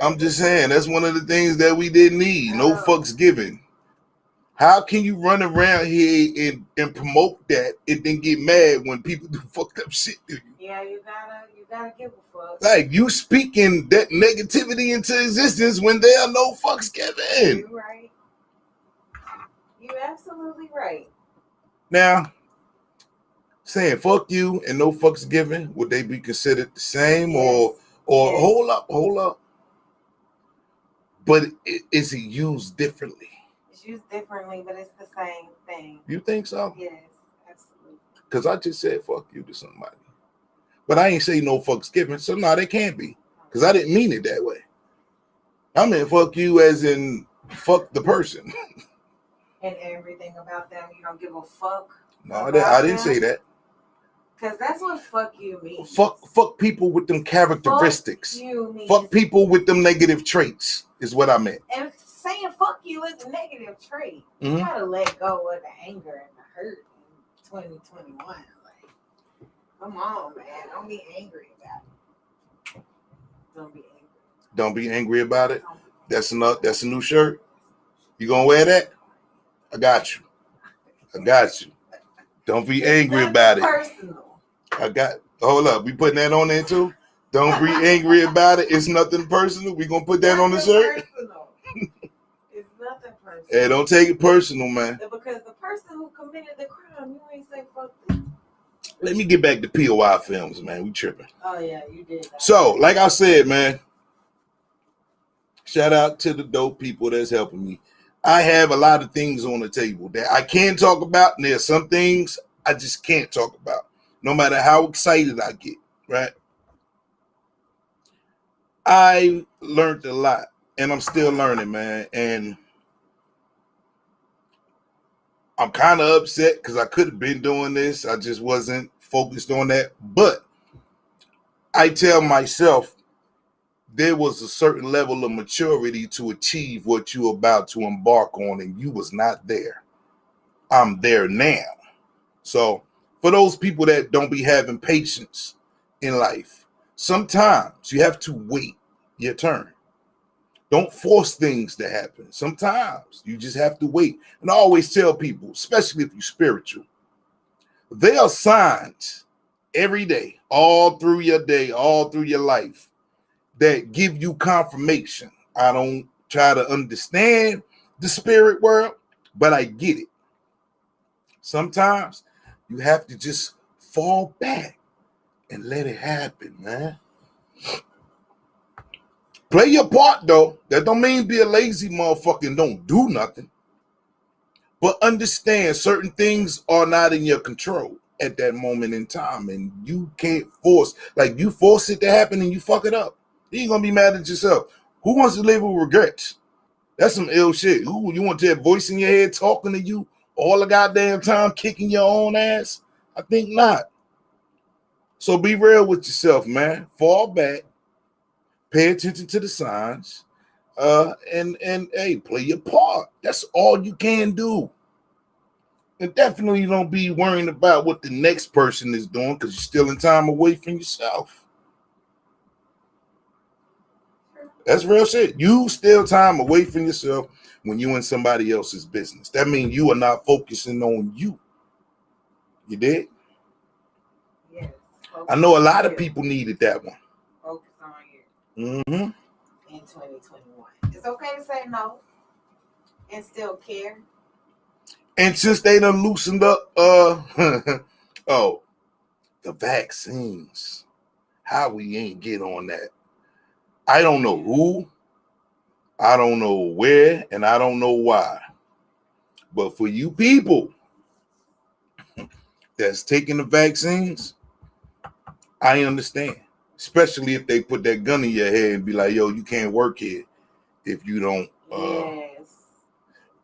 I'm just saying, that's one of the things that we didn't need. No fucks given. How can you run around here and promote that and then get mad when people do fucked up shit to you? Yeah, you gotta give a fuck. Like, you speaking that negativity into existence when there are no fucks given. You're right. You're absolutely right. Now, saying fuck you and no fucks given, would they be considered the same? Yes. Or yes. Hold up. But is it used differently? It's used differently, but it's the same thing. You think so? Yes, absolutely. Because I just said fuck you to somebody. But I ain't say no fucks given, so no, they can't be. Because I didn't mean it that way. I meant fuck you as in fuck the person. And everything about them, you don't give a fuck. No, I didn't say that. Because that's what fuck you means. Fuck people with them characteristics. Fuck people with them negative traits is what I meant. And saying fuck you is a negative trait. You gotta let go of the anger and the hurt in 2021. Like, come on, man. Don't be angry about it. Don't be angry. Don't be angry about it. That's a new shirt. You gonna wear that? I got you. Don't be angry about it. Personal. Hold up. We putting that on there too? Don't be angry about it. It's nothing personal. We gonna put that on the shirt? It's nothing personal. Hey, don't take it personal, man. Because the person who committed the crime, you ain't say fuck them. Let me get back to POI films, man. We tripping. Oh yeah, you did that. So, like I said, man, shout out to the dope people that's helping me. I have a lot of things on the table that I can talk about, and there's some things I just can't talk about, no matter how excited I get, right? I learned a lot, and I'm still learning, man, and I'm kind of upset because I could have been doing this. I just wasn't focused on that. But I tell myself there was a certain level of maturity to achieve what you're about to embark on, and you was not there. I'm there now. So for those people that don't be having patience in life, sometimes you have to wait your turn. Don't force things to happen. Sometimes you just have to wait. And I always tell people, especially if you're spiritual, there are signs every day, all through your day, all through your life, that give you confirmation. I don't try to understand the spirit world, but I get it. Sometimes you have to just fall back and let it happen, man. Play your part, though. That don't mean be a lazy motherfucker and don't do nothing. But understand certain things are not in your control at that moment in time. And you can't force, like you force it to happen and you fuck it up. You ain't gonna be mad at yourself. Who wants to live with regrets? That's some ill shit. Who you want that voice in your head talking to you all the goddamn time, kicking your own ass? I think not. So be real with yourself, man. Fall back. Pay attention to the signs, and hey, play your part. That's all you can do. And definitely don't be worrying about what the next person is doing because you're still in time away from yourself. That's real shit. You still time away from yourself when you in somebody else's business. That means you are not focusing on you. You did? Yes. I know a lot of people needed that one. Focus on you. Mm-hmm. In 2021. It's okay to say no and still care. And since they done loosened up, the vaccines, how we ain't get on that. I don't know who, I don't know where, and I don't know why. But for you people that's taking the vaccines, I understand. Especially if they put that gun in your head and be like, yo, you can't work here if you don't.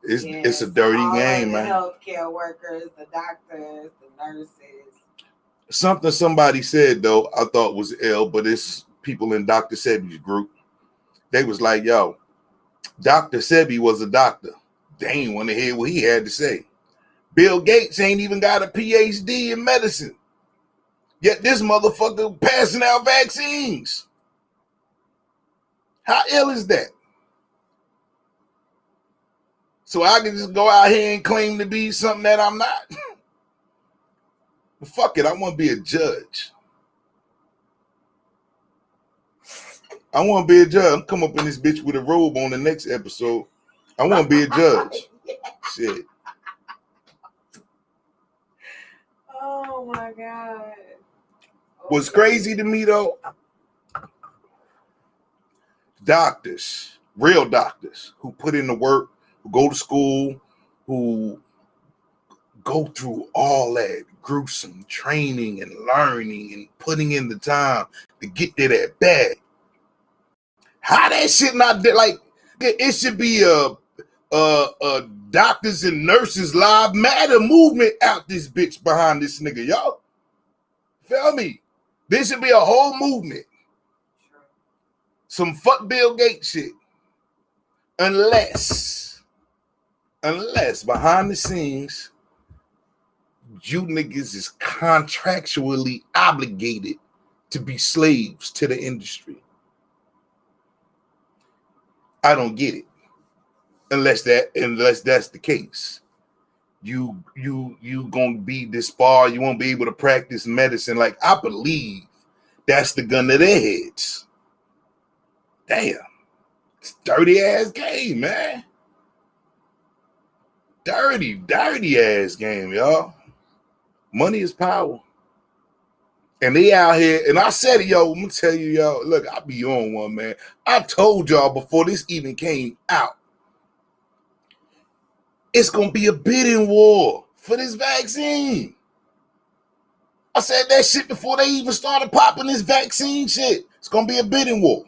It's a dirty game, man. The healthcare workers, the doctors, the nurses. Something somebody said, though, I thought was ill, but it's people in Dr. Sebi's group. They was like, yo, Dr. Sebi was a doctor. They ain't want to hear what he had to say. Bill Gates ain't even got a PhD in medicine. Yet this motherfucker passing out vaccines. How ill is that? So I can just go out here and claim to be something that I'm not. Fuck it, I want to be a judge. I want to be a judge. I'm come up in this bitch with a robe on the next episode. I want to be a judge. Shit. Oh my God. What's crazy to me though, doctors, real doctors who put in the work, who go to school, who go through all that gruesome training and learning and putting in the time to get to that bag. How that shit not there? Like it should be a doctors and nurses live matter movement out this bitch behind this nigga, y'all. Feel me? There should be a whole movement. Some fuck Bill Gates shit. Unless behind the scenes, you niggas is contractually obligated to be slaves to the industry. I don't get it. Unless that's the case. You gonna be disbarred, you won't be able to practice medicine. Like I believe that's the gun to their heads. Damn. It's dirty ass game, man. Dirty ass game, y'all. Money is power. And they out here, and I said it, yo, I'm gonna tell you, y'all, look, I be on one, man. I told y'all before this even came out, it's gonna be a bidding war for this vaccine. I said that shit before they even started popping this vaccine shit. It's gonna be a bidding war.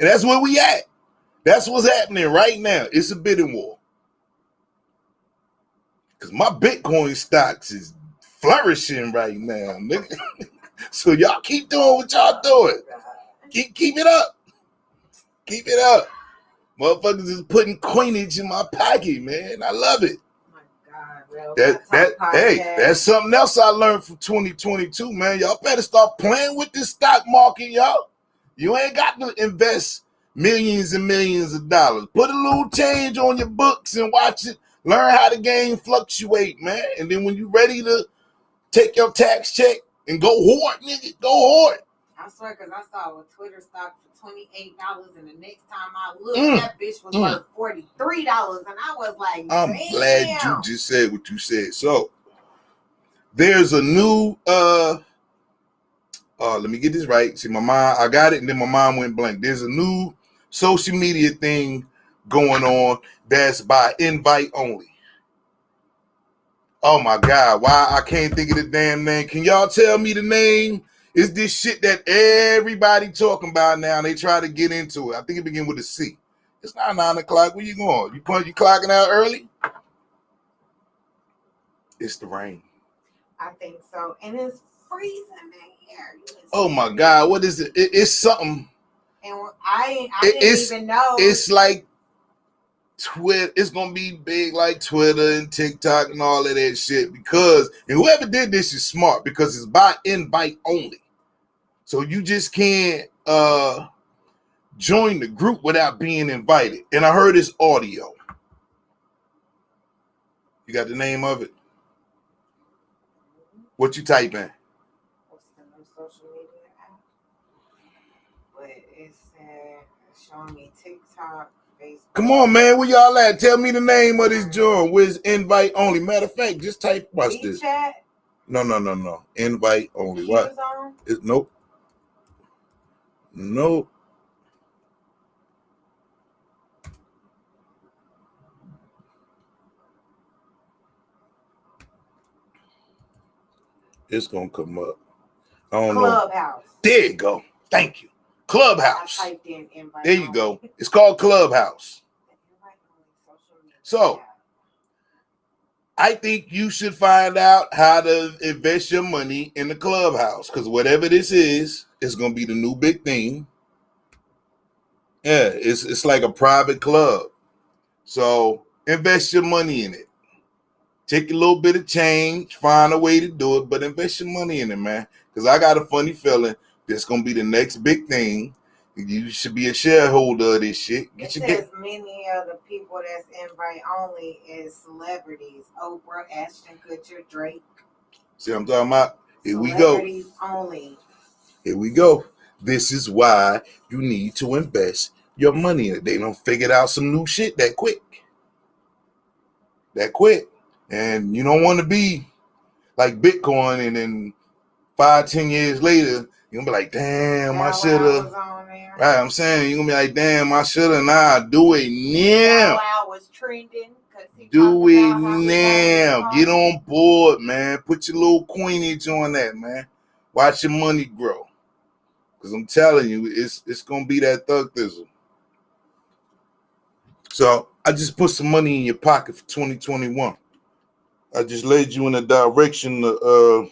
And that's where we at. That's what's happening right now. It's a bidding war. Because my Bitcoin stocks is flourishing right now, nigga. So y'all keep doing what y'all doing. Keep it up. Keep it up. Motherfuckers is putting coinage in my pocket, man. I love it. That's something else I learned from 2022, man. Y'all better start playing with this stock market, y'all. You ain't got to invest millions and millions of dollars. Put a little change on your books and watch it. Learn how the game fluctuate, man. And then when you're ready to take your tax check and go hoard, nigga, go hoard. I swear, because I saw a Twitter stock for $28, and the next time I looked, that bitch was worth $43, and I was like, I'm glad you just said what you said. So there's a new let me get this right. See, my mom, I got it, and then my mom went blank. There's a new social media thing going on that's by invite only. Oh my God, why I can't think of the damn name. Can y'all tell me the name? It's this shit that everybody talking about now. They try to get into it. I think it begins with a C. It's not 9 o'clock. Where you going? You clocking out early? It's the rain. I think so. And it's freezing in here. Oh my God, what is it? It's something. And I didn't even know. It's like Twitter. It's gonna be big like Twitter and TikTok and all of that shit, because and whoever did this is smart, because it's by invite only. So you just can't join the group without being invited. And I heard it's audio. You got the name of it? What you type in? What's the new social media app? But it's showing me TikTok, Facebook. Come on, man. Where y'all at? Tell me the name of this joint. Where's invite only? Matter of fact, just type, watch this. Chat? No. Invite only. What? Nope. Nope. It's gonna come up. I don't know. Clubhouse. There you go. Thank you. Clubhouse. I typed in invite there you go. It's called Clubhouse. So I think you should find out how to invest your money in the Clubhouse, because whatever this is, it's gonna be the new big thing. Yeah, it's like a private club. So invest your money in it. Take a little bit of change, find a way to do it, but invest your money in it, man. Because I got a funny feeling that's gonna be the next big thing. You should be a shareholder of this shit. It says many of the people that's invite only is celebrities: Oprah, Ashton Kutcher, Drake. See what I'm talking about? Here we go. Celebrities only. Here we go. This is why you need to invest your money in it. They don't figure out some new shit that quick. That quick. And you don't want to be like Bitcoin, and then 5-10 years later, you're going to be like, damn, I should have. Right, I'm saying, you're going to be like, damn, I should have. Nah, do it now. Was trending. Do it now. Get on board, man. Put your little coinage on that, man. Watch your money grow. Because I'm telling you, it's going to be that thug thizzle. So I just put some money in your pocket for 2021. I just laid you in a direction to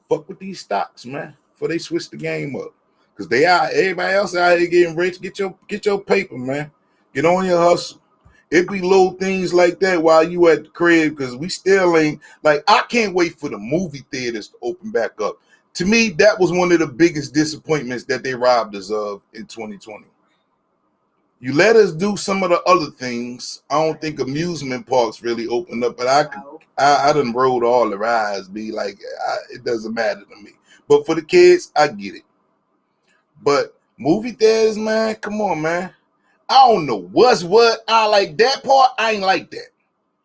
fuck with these stocks, man, before they switch the game up. Because everybody else out here getting rich. Get your paper, man. Get on your hustle. It be little things like that while you at the crib, because we still ain't, like, I can't wait for the movie theaters to open back up. To me, that was one of the biggest disappointments that they robbed us of in 2020. You let us do some of the other things. I don't think amusement parks really opened up, but I done rode all the rides. It doesn't matter to me. But for the kids, I get it. But movie theaters, man, come on, man. I don't know what's what. I like that part. I ain't like that.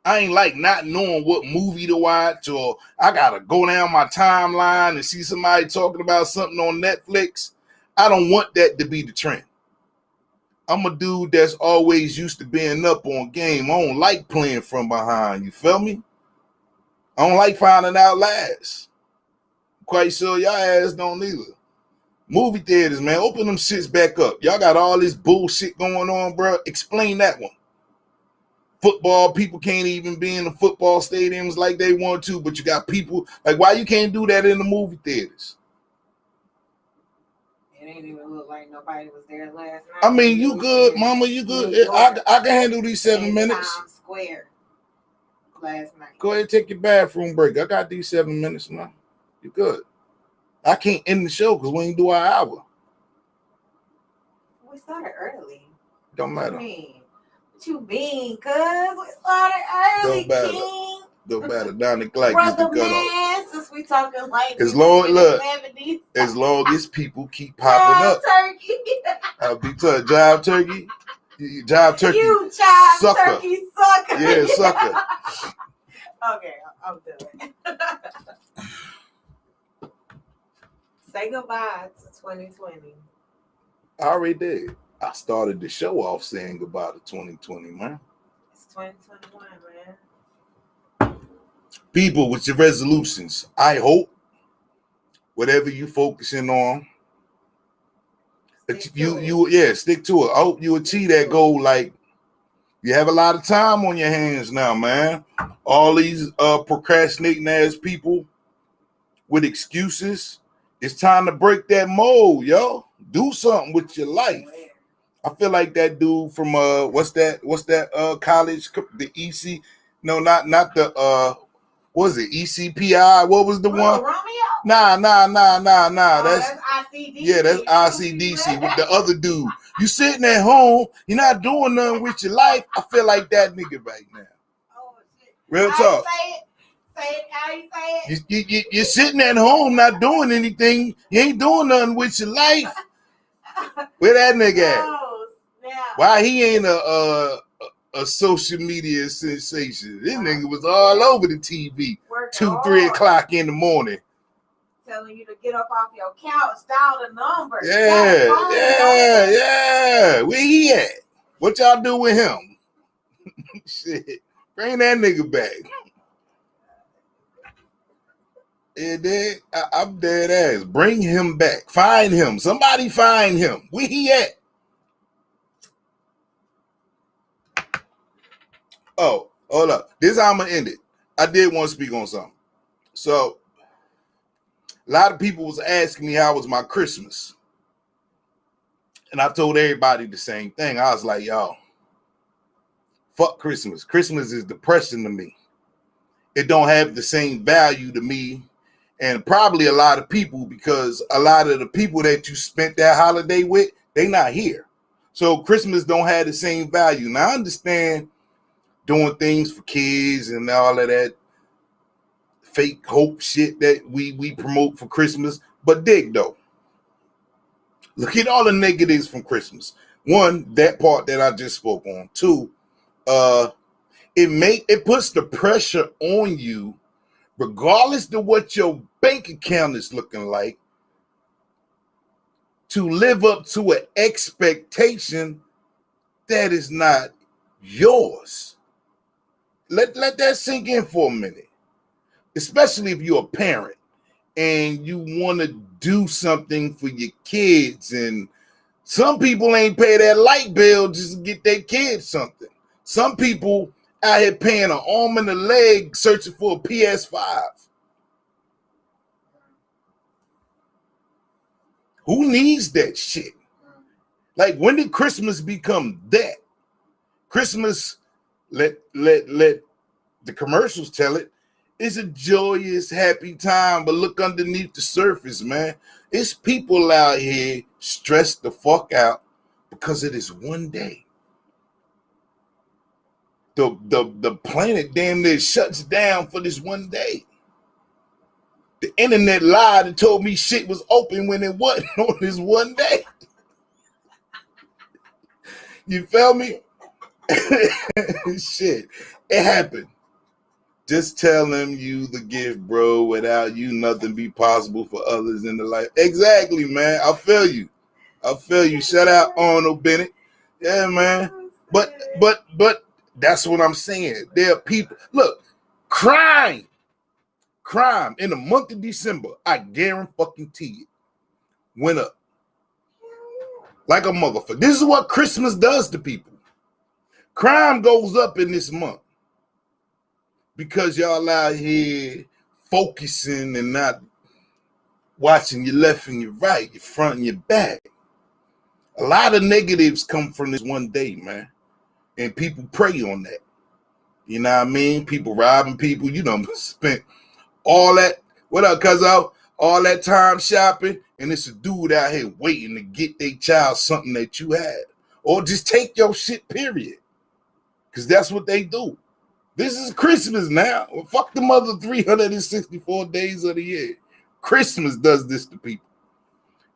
I ain't like not knowing what movie to watch, or I gotta go down my timeline and see somebody talking about something on Netflix. I don't want that to be the trend. I'm a dude that's always used to being up on game. I don't like playing from behind. You feel me? I don't like finding out last. Quite sure y'all ass don't either. Movie theaters, man, open them shits back up. Y'all got all this bullshit going on, bro. Explain that one. Football, people can't even be in the football stadiums like they want to, but you got people, like, why you can't do that in the movie theaters? It ain't even look like nobody was there last night. I mean, you good, mama, you good. I can handle these 7 minutes. Times Square last night. Go ahead and take your bathroom break. I got these 7 minutes, man. You good. I can't end the show because we ain't do our hour. We started early. Don't matter. What you mean? Cuz we started early, King. Don't matter. Down the clock. Brother man, since we talking like as long as people keep popping up. Turkey. I'll be tough. Jive turkey. Jive turkey. You jive sucker. Turkey sucker. Yeah, sucker. Okay, I'm done. Say goodbye to 2020. I already did. I started the show off saying goodbye to 2020, man. It's 2021, man. People with your resolutions, I hope whatever you focusing on, stick to it. I hope you achieve that goal. Like, you have a lot of time on your hands now, man. All these procrastinating ass people with excuses. It's time to break that mold, yo. Do something with your life. I feel like that dude from what's that college, the EC? No, not the what was it? ECPI? What was the one? Romeo? Nah. That's ICDC. Yeah, that's ICDC with the other dude. You sitting at home, you're not doing nothing with your life. I feel like that nigga right now. Oh shit. Real talk. Say it how you say it. You're sitting at home not doing anything. You ain't doing nothing with your life. Where that nigga at? Why he ain't a social media sensation? This nigga was all over the TV 2-3 o'clock in the morning. Telling you to get up off your couch, dial the number. Yeah. Where he at? What y'all do with him? Shit. Bring that nigga back. Yeah, I'm dead ass. Bring him back. Find him. Somebody find him. Where he at? Oh, hold up. This is how I'm going to end it. I did want to speak on something. So, a lot of people was asking me how was my Christmas. And I told everybody the same thing. I was like, y'all, fuck Christmas. Christmas is depressing to me. It don't have the same value to me and probably a lot of people, because a lot of the people that you spent that holiday with, they not here. So Christmas don't have the same value. Now I understand doing things for kids and all of that fake hope shit that we promote for Christmas. But dig though. Look at all the negatives from Christmas. One, that part that I just spoke on. Two, it puts the pressure on you, regardless of what your bank account is looking like, to live up to an expectation that is not yours. Let that sink in for a minute. Especially if you're a parent and you want to do something for your kids, and some people ain't pay that light bill just to get their kids something. Some people out here paying an arm and a leg searching for a PS5. Who needs that shit? Like, when did Christmas become that? Christmas, let the commercials tell it, it's a joyous, happy time, but look underneath the surface, man. It's people out here stressed the fuck out because it is one day. The planet damn near shuts down for this one day. The internet lied and told me shit was open when it wasn't on this one day. You feel me? Shit, it happened. Just tell them you the gift, bro. Without you, nothing be possible for others in the life. Exactly, man. I feel you. Shout out Arnold Bennett. Yeah, man. But that's what I'm saying. There are people. Look, crime in the month of December, I guarantee it, went up like a motherfucker. This is what Christmas does to people. Crime goes up in this month because y'all out here focusing and not watching your left and your right, your front and your back. A lot of negatives come from this one day, man. And people prey on that. You know what I mean? People robbing people. You know, spent all that, what up, cuzzo? All that time shopping, and it's a dude out here waiting to get their child something that you had. Or just take your shit, period. Because that's what they do. This is Christmas now. Well, fuck the mother 364 days of the year. Christmas does this to people.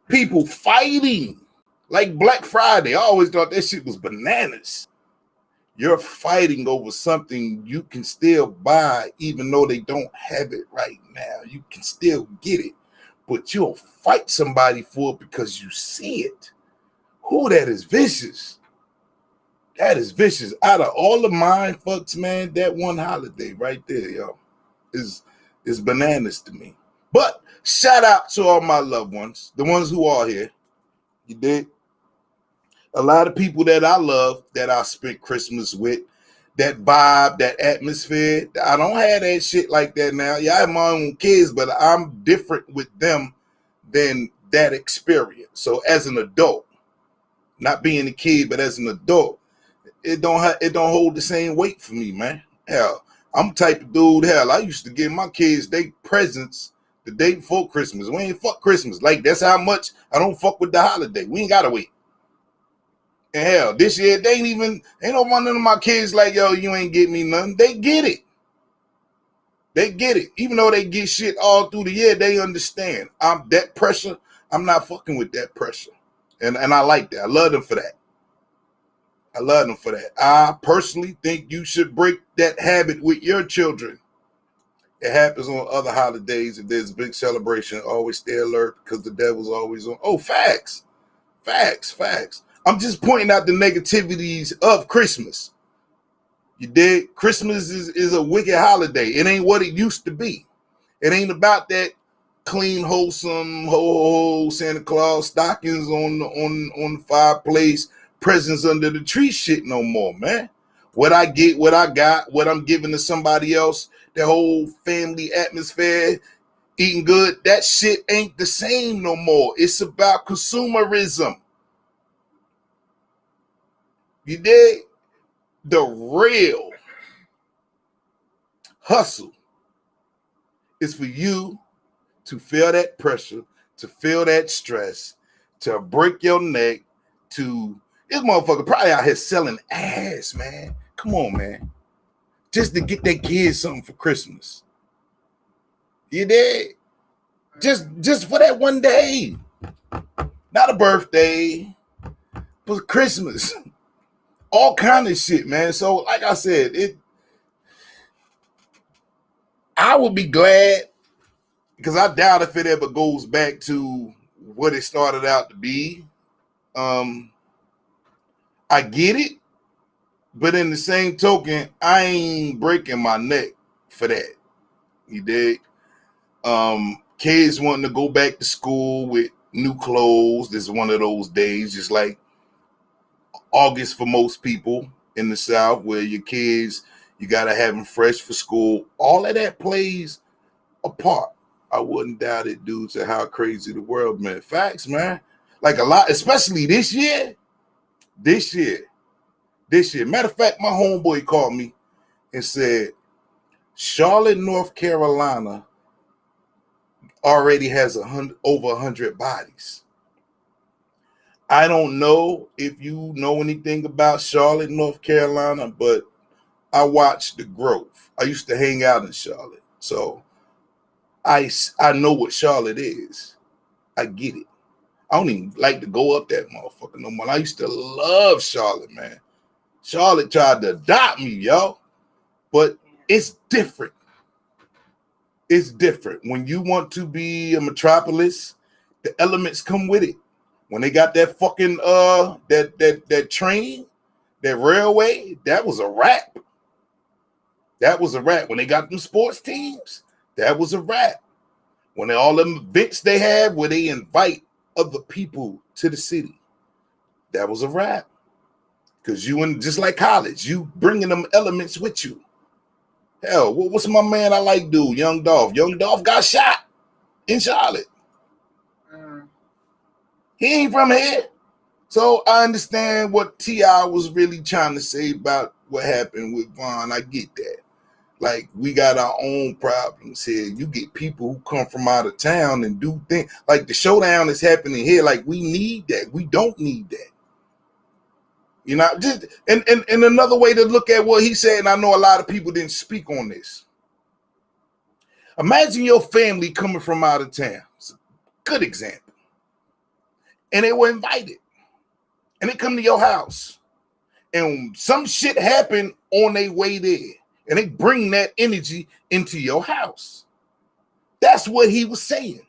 People fighting. Like Black Friday. I always thought that shit was bananas. You're fighting over something you can still buy even though they don't have it right now. You can still get it. But you'll fight somebody for it because you see it. Who that is vicious. That is vicious. Out of all the mind fucks, man, that one holiday right there, yo, is bananas to me. But shout out to all my loved ones, the ones who are here. You dig? A lot of people that I love, that I spent Christmas with, that vibe, that atmosphere. I don't have that shit like that now. Yeah, I have my own kids, but I'm different with them than that experience. So as an adult, not being a kid, but as an adult, it don't hold the same weight for me, man. Hell, I'm the type of dude, hell, I used to give my kids they presents the day before Christmas. We ain't fuck Christmas. Like, that's how much I don't fuck with the holiday. We ain't gotta wait. And hell, this year, ain't no one of my kids like, yo, you ain't get me nothing. They get it. They get it. Even though they get shit all through the year, they understand. That pressure, I'm not fucking with that pressure. And I like that. I love them for that. I personally think you should break that habit with your children. It happens on other holidays. If there's a big celebration, always stay alert because the devil's always on. Oh, facts. I'm just pointing out the negativities of Christmas. You dig? Christmas is a wicked holiday. It ain't what it used to be. It ain't about that clean, wholesome, ho Santa Claus stockings on the fireplace, presents under the tree shit no more, man. What I get, what I got, what I'm giving to somebody else, the whole family atmosphere, eating good, that shit ain't the same no more. It's about consumerism. You dig? The real hustle is for you to feel that pressure, to feel that stress, to break your neck, to this motherfucker probably out here selling ass, man. Come on, man. Just to get their kids something for Christmas. You dig? Just for that one day. Not a birthday, but Christmas. All kind of shit, man. So, like I said, I would be glad, because I doubt if it ever goes back to what it started out to be. I get it, but in the same token, I ain't breaking my neck for that. You dig? Kids wanting to go back to school with new clothes. This is one of those days, just like August for most people in the South, where your kids, you gotta have them fresh for school. All of that plays a part. I wouldn't doubt it due to how crazy the world, man. Facts, man. Like a lot, especially this year. Matter of fact, my homeboy called me and said, Charlotte, North Carolina already has over 100 bodies. I don't know if you know anything about Charlotte, North Carolina, but I watched the growth. I used to hang out in Charlotte. So I know what Charlotte is. I get it. I don't even like to go up that motherfucker no more. I used to love Charlotte, man. Charlotte tried to adopt me, yo. But it's different. It's different. When you want to be a metropolis, the elements come with it. When they got that fucking that train, that railway, that was a wrap. That was a wrap. When they got them sports teams, that was a wrap. When all them events they have where they invite other people to the city, that was a wrap. Because you and just like college, you bringing them elements with you. Hell, what's my man I like dude? Young Dolph. Young Dolph got shot in Charlotte. He ain't from here. So I understand what T.I. was really trying to say about what happened with Von. I get that. Like, we got our own problems here. You get people who come from out of town and do things. Like, the showdown is happening here. Like, we need that. We don't need that. You know, just and another way to look at what he said, and I know a lot of people didn't speak on this. Imagine your family coming from out of town. It's a good example. And they were invited. And they come to your house. And some shit happened on their way there. And they bring that energy into your house. That's what he was saying.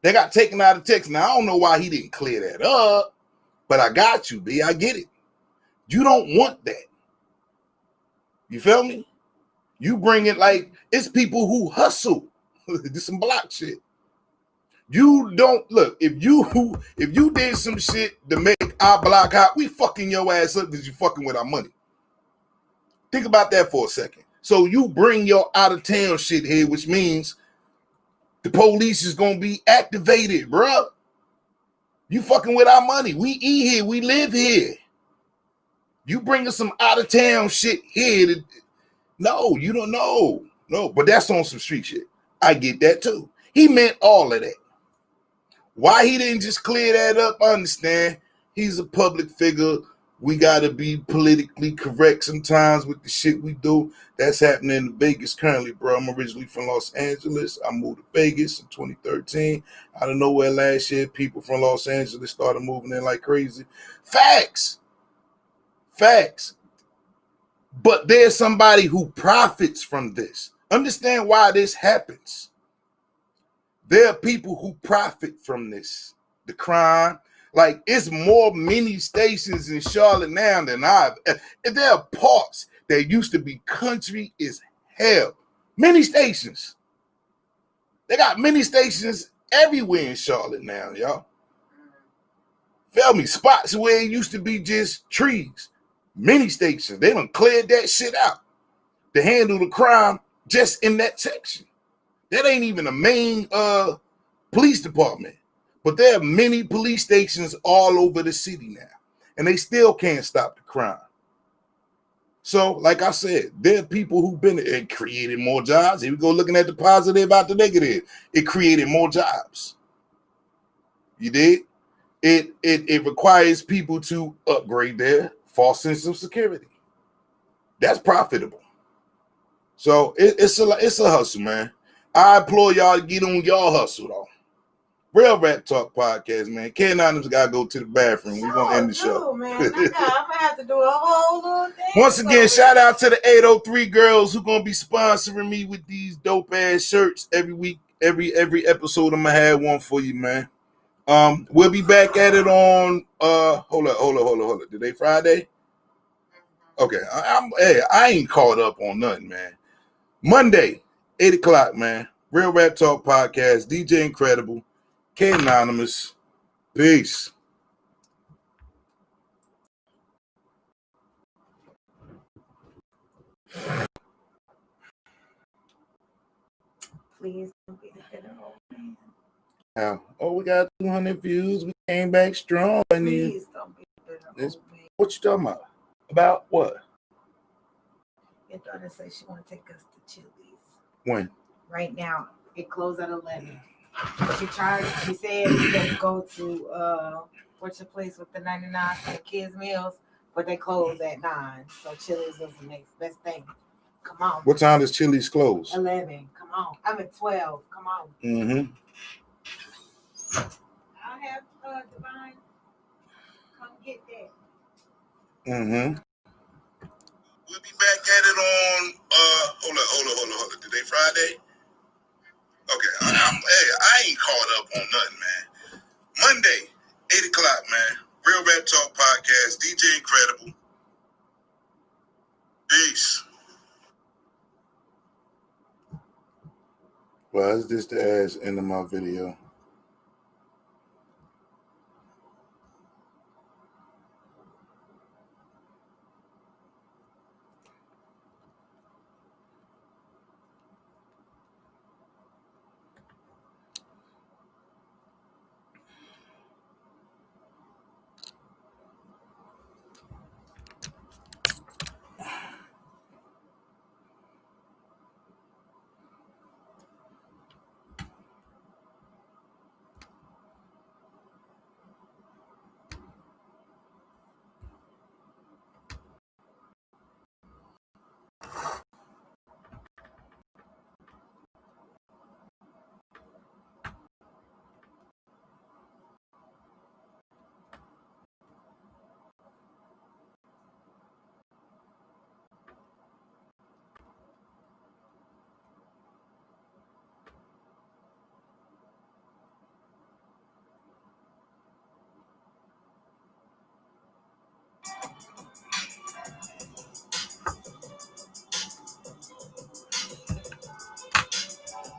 They got taken out of text. Now, I don't know why he didn't clear that up, but I got you, B. I get it. You don't want that. You feel me? You bring it like it's people who hustle. This some block shit. You don't look if you did some shit to make our block hot, we fucking your ass up because you fucking with our money. Think about that for a second. So you bring your out of town shit here, which means the police is gonna be activated, bro. You fucking with our money. We eat here. We live here. You bringing some out of town shit here. No, you don't know. No, but that's on some street shit. I get that too. He meant all of that. Why he didn't just clear that up, I understand. He's a public figure. We got to be politically correct sometimes with the shit we do. That's happening in Vegas currently, bro. I'm originally from Los Angeles. I moved to Vegas in 2013. Out of nowhere last year, people from Los Angeles started moving in like crazy. Facts. But there's somebody who profits from this. Understand why this happens. There are people who profit from this. The crime. Like, it's more mini stations in Charlotte now than there are parts that used to be country as hell. Mini stations. They got mini stations everywhere in Charlotte now, y'all. Feel me? Spots where it used to be just trees. Mini stations. They done cleared that shit out to handle the crime just in that section. That ain't even a main police department. But there are many police stations all over the city now. And they still can't stop the crime. So, like I said, there are people who've been it created more jobs. Here we go looking at the positive out the negative. It created more jobs. You did? It requires people to upgrade their false sense of security. That's profitable. So it's a hustle, man. I implore y'all to get on y'all hustle, though. Real Rap Talk podcast, man. K Anonymous gotta go to the bathroom. We're gonna end the show. Man. I'm gonna have to do a whole little thing. Once again, shout out to the 803 girls who gonna be sponsoring me with these dope ass shirts every week. Every episode I'm gonna have one for you, man. We'll be back at it on hold up. Today Friday? Okay. I ain't caught up on nothing, man. Monday, 8 o'clock, man. Real Rap Talk podcast, DJ Incredible, K Anonymous. Peace. Please don't be the bitter old man. Oh, we got 200 views. We came back strong. Please don't be the bitter old man. What you talking about? About what? Your daughter says she want to take us to Chili's. When? Right now. It closed at 11. She said we could go to what's the place with the 99-cent kids meals, but they closed at 9. So Chili's was the next best thing. Come on. What time does Chili's close? 11. Come on. I'm at 12. Come on. Mm-hmm. I'll have Divine come get that. Mm-hmm. We'll be back at it on hold up. Today Friday? Well, that's just the ass end of my video.